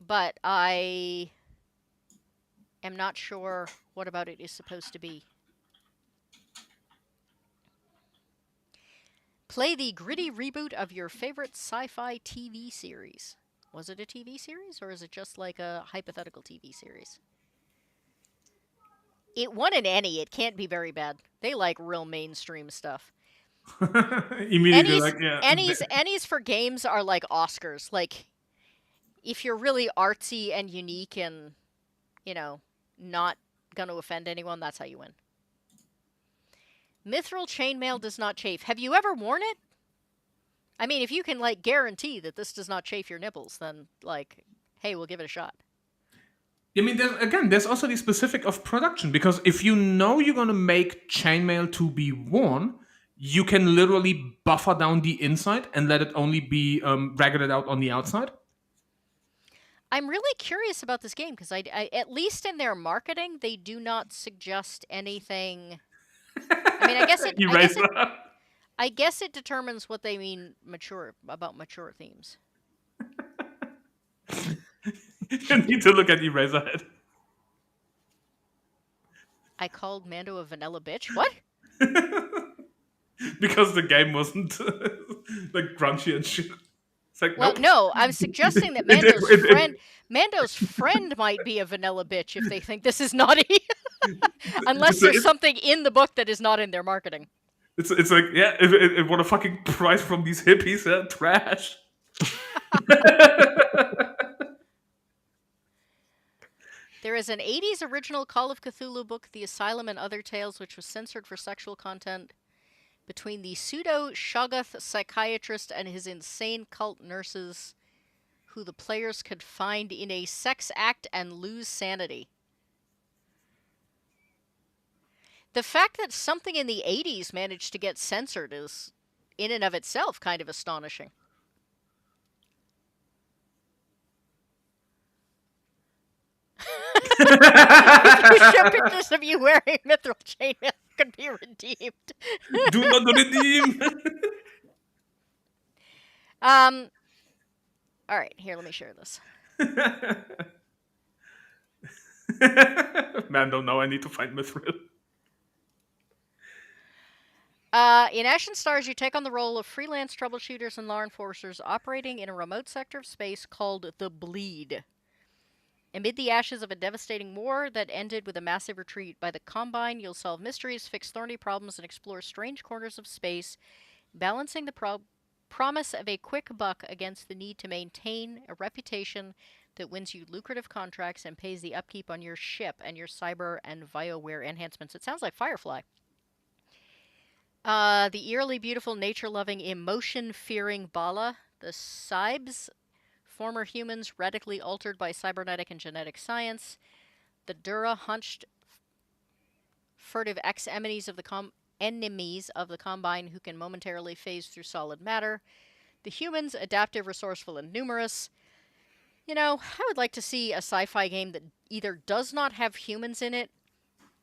But I am not sure what about it is supposed to be. Play the gritty reboot of your favorite sci-fi TV series. Was it a TV series, or is it just like a hypothetical TV series? It won an Annie. It can't be very bad. They like real mainstream stuff. Immediately, Annie's like, yeah. Annie's for games are like Oscars. Like if you're really artsy and unique and, you know, not gonna offend anyone, that's how you win. Mithril chainmail does not chafe. Have you ever worn it? I mean, if you can like guarantee that this does not chafe your nipples, then like, hey, we'll give it a shot. I mean, there's also the specific of production, because if you know you're gonna make chainmail to be worn, you can literally buffer down the inside and let it only be ragged out on the outside. I'm really curious about this game because I, at least in their marketing, they do not suggest anything. I mean, Erase that. I guess it determines what they mean mature themes. You need to look at Eraserhead. I called Mando a vanilla bitch. What? Because the game wasn't like grungy and shit. It's like, Well, nope. no, I'm suggesting that It- it- it- Mando's friend might be a vanilla bitch if they think this is naughty. Unless it's, a, there's it's, something in the book that is not in their marketing. it's like, yeah, it won a fucking prize from these hippies. Trash. There is an 80s original Call of Cthulhu book, The Asylum and Other Tales, which was censored for sexual content between the pseudo-Shoggoth psychiatrist and his insane cult nurses, who the players could find in a sex act and lose sanity. The fact that something in the 80s managed to get censored is, in and of itself, kind of astonishing. If you show pictures of you wearing mithril chainmail, could be redeemed. Do not redeem. All right, here, let me share this. Man, don't know. I need to find Mithril. In Ashen Stars, you take on the role of freelance troubleshooters and law enforcers operating in a remote sector of space called the Bleed. Amid the ashes of a devastating war that ended with a massive retreat by the Combine, you'll solve mysteries, fix thorny problems, and explore strange corners of space, balancing the promise of a quick buck against the need to maintain a reputation that wins you lucrative contracts and pays the upkeep on your ship and your cyber and BioWare enhancements. It sounds like Firefly. The eerily beautiful, nature-loving, emotion-fearing Bala, the Cybes, former humans radically altered by cybernetic and genetic science, the Dura, hunched, furtive ex-enemies of the Combine who can momentarily phase through solid matter, the humans, adaptive, resourceful, and numerous. You know, I would like to see a sci-fi game that either does not have humans in it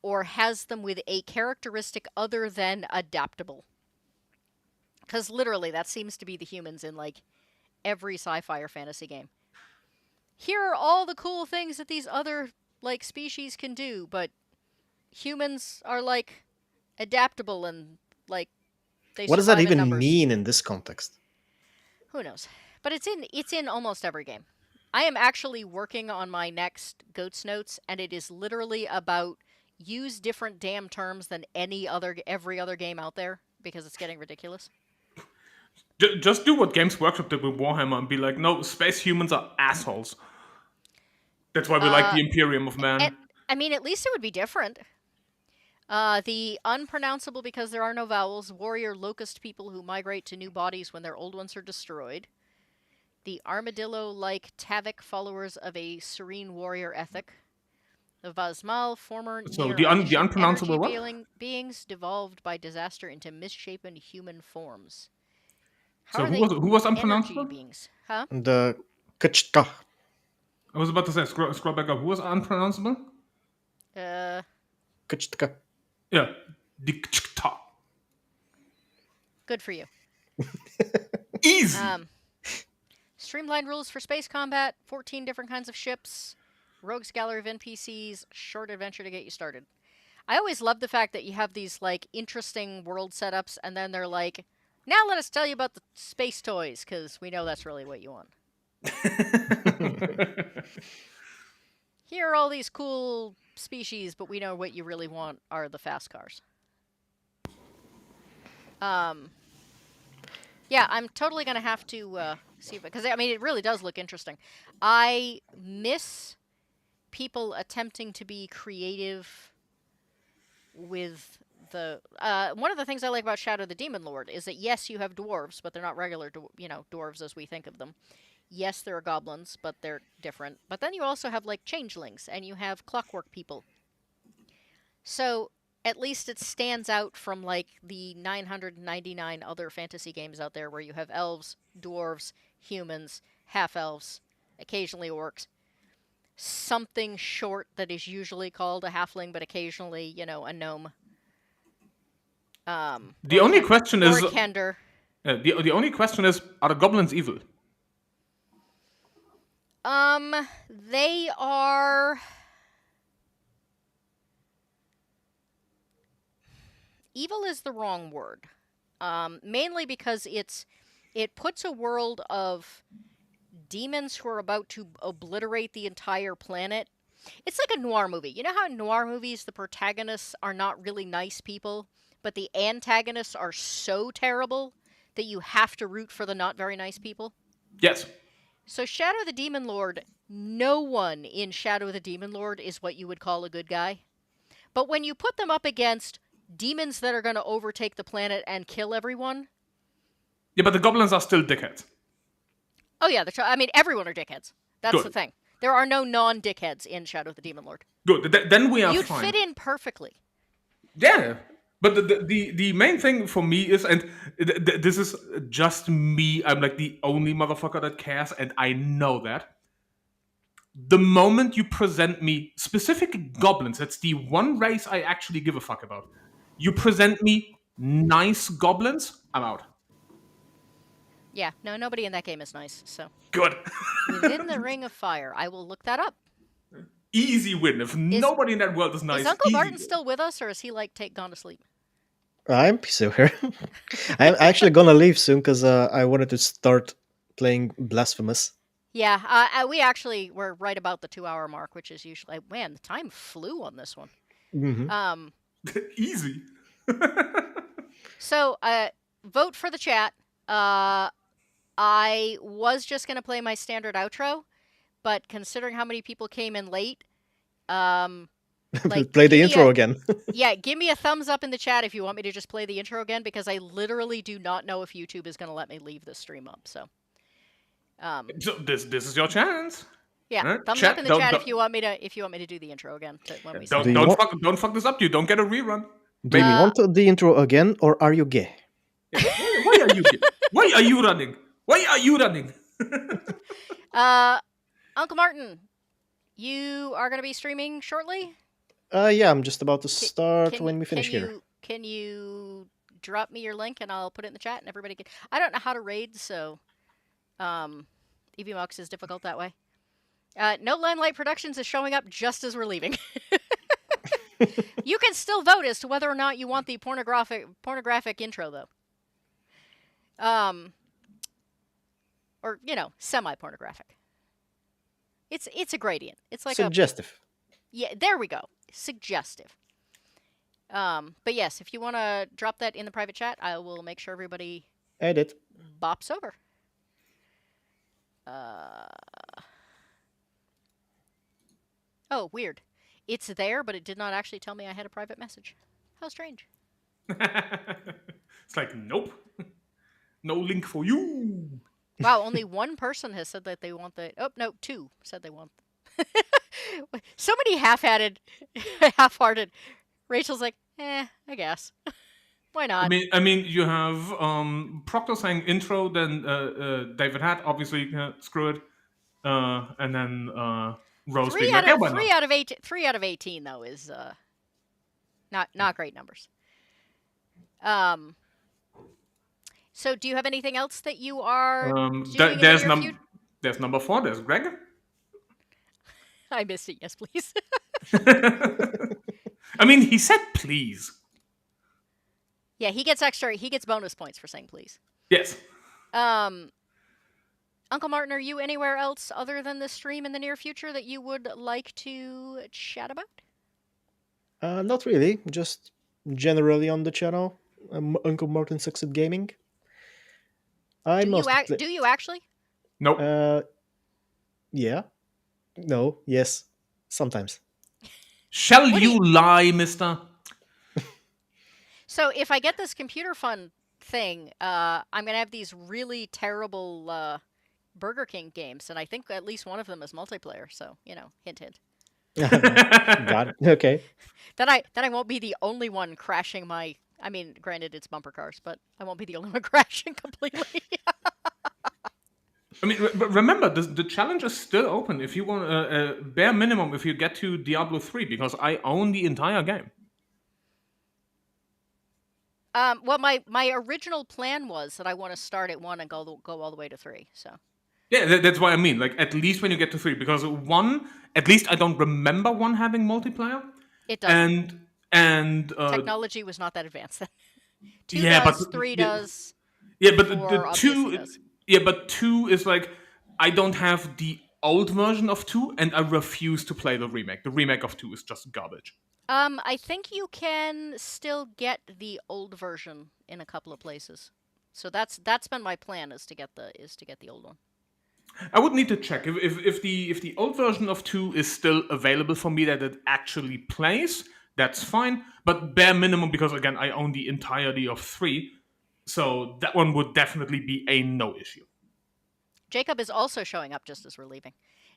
or has them with a characteristic other than adaptable. Because literally, that seems to be the humans in, like, every sci-fi or fantasy game. Here are all the cool things that these other, like, species can do, but humans are, like, adaptable and, like, they What does that survive in even numbers. mean in this context? Who knows? But it's in almost every game. I am actually working on my next Goats Notes, and it is literally about use different damn terms than every other game out there because it's getting ridiculous. Just do what Games Workshop did with Warhammer and be like, no, space humans are assholes. That's why we like the Imperium of Man. I mean, at least it would be different. The unpronounceable because there are no vowels, warrior locust people who migrate to new bodies when their old ones are destroyed. The armadillo-like Tavik followers of a serene warrior ethic. The Vazmal, former So near the omniscient unpronounceable energy what? beings devolved by disaster into misshapen human forms. How So are who they was energy unpronounceable? beings? Huh? The Kachta. I was about to say, scroll back up. Who was unpronounceable? Kachtka. Yeah. Dikchta. Good for you. Easy. Streamlined rules for space combat, 14 different kinds of ships, rogues gallery of NPCs, short adventure to get you started. I always love the fact that you have these, like, interesting world setups, and then they're like, now let us tell you about the space toys, because we know that's really what you want. Here are all these cool species, but we know what you really want are the fast cars. Yeah, I'm totally gonna have to see if, because I mean it really does look interesting. I miss people attempting to be creative with the one of the things I like about Shadow the Demon Lord is that yes, you have dwarves, but they're not regular dwarves as we think of them. Yes, there are goblins, but they're different. But then you also have like changelings and you have clockwork people. So at least it stands out from like the 999 other fantasy games out there where you have elves, dwarves, humans, half elves, occasionally orcs. Something short that is usually called a halfling, but occasionally, a gnome. The only question Or is, a kender. the only question is, are the goblins evil? They are. Evil is the wrong word. Mainly because it puts a world of demons who are about to obliterate the entire planet. It's like a noir movie. You know how in noir movies the protagonists are not really nice people, but the antagonists are so terrible that you have to root for the not very nice people? Yes. So Shadow the Demon Lord, no one in Shadow the Demon Lord is what you would call a good guy. But when you put them up against demons that are going to overtake the planet and kill everyone. Yeah, but the goblins are still dickheads. Oh, yeah. I mean, everyone are dickheads. That's Good. the thing. There are no non-dickheads in Shadow the Demon Lord. Good. Then we are You'd fine. fit in perfectly. Yeah. But the main thing for me is, and this is just me, I'm like the only motherfucker that cares, and I know that. The moment you present me specific goblins, that's the one race I actually give a fuck about. You present me nice goblins, I'm out. Yeah, no, nobody in that game is nice. So, Good. Within the Ring of Fire, I will look that up. Easy win. If nobody in that world is nice, Is Uncle easy Martin win. still with us, or is he like gone to sleep? I'm still here. I'm actually gonna leave soon because I wanted to start playing Blasphemous. Yeah, we actually were right about the 2-hour mark, which is usually, man, the time flew on this one. Hmm. Easy. So, vote for the chat. I was just gonna play my standard outro, but considering how many people came in late, like Play the give me intro a again. yeah, give me a thumbs up in the chat if you want me to just play the intro again, because I literally do not know if YouTube is gonna let me leave this stream up. So, So this is your chance. yeah, thumbs up Chat, in the chat if you want me to do the intro again when we say. Do you want- don't fuck this up. You don't get a rerun. Do you want the intro again, or are you gay? Yeah. Why are you? Why are you running? Why are you running? Uncle Martin, you are gonna be streaming shortly. Yeah, I'm just about to start Can when we finish here. Can you drop me your link and I'll put it in the chat and everybody can. I don't know how to raid, so EVMux is difficult that way. No Limelight Productions is showing up just as we're leaving. You can still vote as to whether or not you want the pornographic intro, though. Or semi-pornographic. It's a gradient. It's like Suggestive. yeah. There we go. Suggestive. But yes, if you want to drop that in the private chat, I will make sure everybody Edit. bops over. Oh, weird. It's there, but it did not actually tell me I had a private message. How strange. It's like, nope. No link for you. Wow, only one person has said that they want the. Oh no, two said they want. So many half-hearted. Rachel's like, I guess. Why not? I mean, you have Proctor saying intro, then David Hat, obviously, screw it, and then Rose being like, yeah, why not? 3 out of 18 though is not great numbers. So do you have anything else that you are doing in the near future? There's number 4. There's Greg. I missed it. Yes, please. I mean, he said please. Yeah, he gets bonus points for saying please. Yes. Uncle Martin, are you anywhere else other than this stream in the near future that you would like to chat about? Not really, just generally on the channel. Uncle Martin Succeed Gaming. I mostly play. Do you actually? Nope. Uh, yeah, no, yes, sometimes. Shall What do you? you lie, mister? So if I get this computer fund thing, I'm gonna have these really terrible Burger King games, and I think at least one of them is multiplayer. So hint, hint. Got it. Okay. Then I won't be the only one crashing my. I mean, granted, it's bumper cars, but I won't be the only one crashing completely. I mean, remember, the challenge is still open if you want bare minimum if you get to Diablo 3, because I own the entire game. Well, my original plan was that I want to start at 1 and go all the way to 3. So Yeah, that's what I mean. Like, at least when you get to 3, because 1, at least I don't remember 1 having multiplayer. it doesn't. And Technology was not that advanced then. 2 yeah, but does, 3 yeah, does, yeah, but the 4 obviously 2, does. yeah, but 2 is like, I don't have the old version of 2, and I refuse to play the remake. The remake of 2 is just garbage. I think you can still get the old version in a couple of places. So that's been my plan is to get the old one. I would need to check if the old version of 2 is still available for me that it actually plays. That's fine, but bare minimum, because again I own the entirety of 3, so that one would definitely be a no issue. Jacob is also showing up just as we're leaving.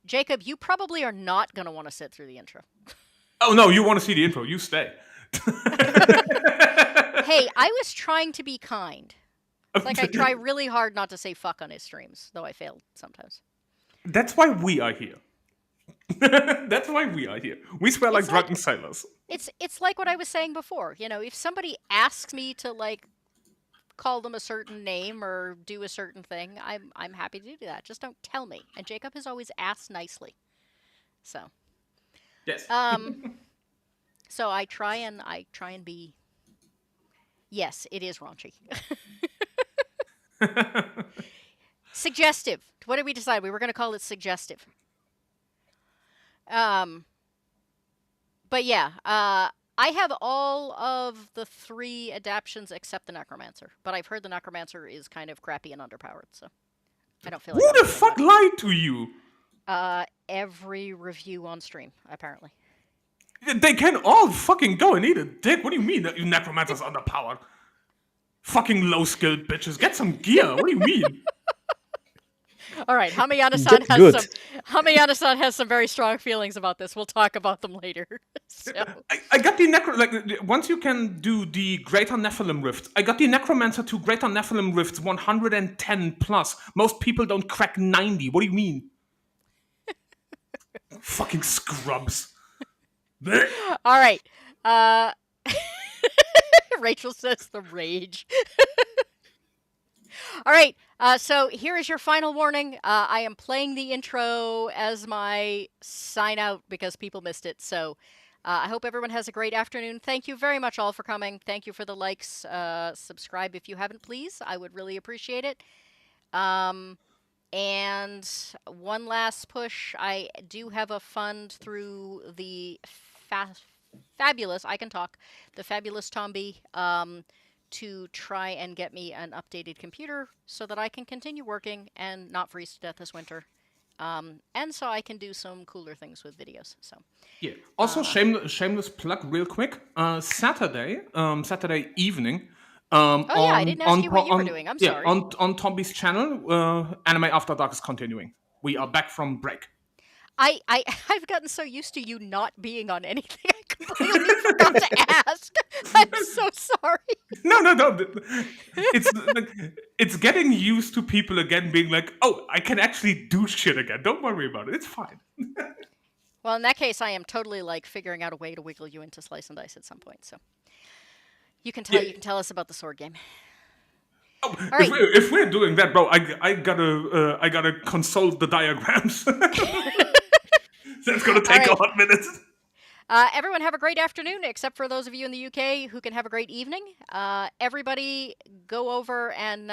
Jacob, you probably are not going to want to sit through the intro. Oh no, you want to see the intro? You stay. Hey, I was trying to be kind. Like I try really hard not to say fuck on his streams, though I fail sometimes. That's why we are here. That's why we are here. We swear like drunken sailors. It's like what I was saying before. If somebody asks me to like call them a certain name or do a certain thing, I'm happy to do that. Just don't tell me. And Jacob has always asked nicely. So, Yes. so I try and be. Yes, it is raunchy. Suggestive. What did we decide? We were going to call it suggestive. But yeah, I have all of the 3 adaptions except the Necromancer. But I've heard the Necromancer is kind of crappy and underpowered, so I don't feel like. Who the fuck lied to you? Every review on stream, apparently. They can all fucking go and eat a dick. What do you mean that you necromancer's underpowered? Fucking low-skilled bitches. Get some gear. What do you mean? All right, Good. Hamiyana-san has some very strong feelings about this. We'll talk about them later. So. I got the once you can do the Greater Nephilim Rifts, I got the Necromancer to Greater Nephilim Rifts 110 plus. Most people don't crack 90. What do you mean? Fucking scrubs. All right. Rachel says the rage. All right. So here is your final warning. I am playing the intro as my sign out because people missed it. So I hope everyone has a great afternoon. Thank you very much all for coming. Thank you for the likes. Subscribe if you haven't, please. I would really appreciate it. And one last push. I do have a fund through the fabulous, I can talk, the fabulous Tomby, to try and get me an updated computer so that I can continue working and not freeze to death this winter. And so I can do some cooler things with videos. So yeah. Also, shameless plug, real quick. Saturday evening. Oh yeah, I didn't ask you what you were doing. I'm sorry. On Tomby's channel, Anime After Dark is continuing. We are back from break. I've gotten so used to you not being on anything, I completely forgot to ask. I'm so sorry. No. It's getting used to people again being like, oh, I can actually do shit again. Don't worry about it. It's fine. Well, in that case, I am totally like figuring out a way to wiggle you into Slice and Dice at some point. So you can tell us about the sword game. Oh, right. if we're doing that, bro, I gotta consult the diagrams. That's gonna take a hot minute. Everyone have a great afternoon, except for those of you in the UK who can have a great evening. Everybody go over and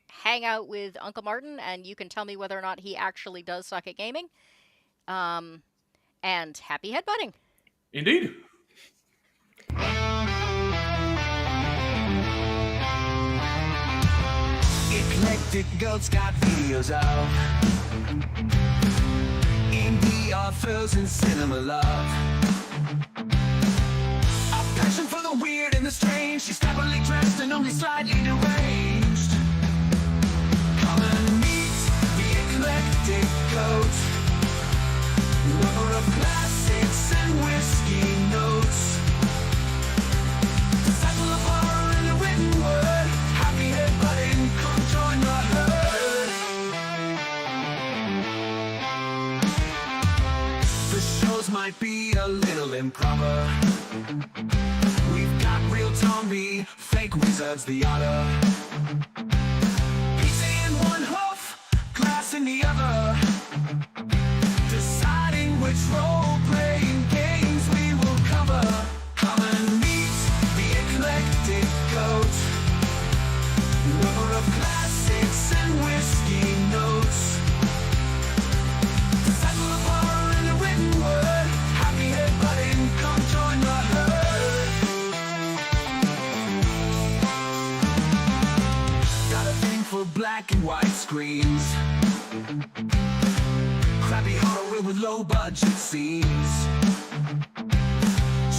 hang out with Uncle Martin, and you can tell me whether or not he actually does suck at gaming. And happy headbutting. Indeed. eclectic goats got videos of indie authors and cinema love. A passion for the weird and the strange. She's scantily dressed and only slightly deranged. Come and meet the eclectic goat, lover of classics and whiskey notes. Disciple of horror in the written word. Happy headbutting, come join the herd. The shows might be a little improper. We've got real Tommy, fake wizards, the otter. Pizza in one hoof, glass in the other. Deciding which role-playing games we will cover. Come and meet the eclectic goat, lover of classics and whiskey notes. Disciple of horror in the written word. Happy headbutting, come join the herd. Got a thing for black and white screens, crappy horror with low budget scenes.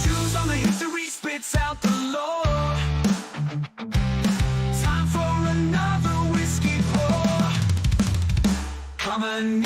Choose on the history, spits out the lore. Time for another whiskey pour. Come and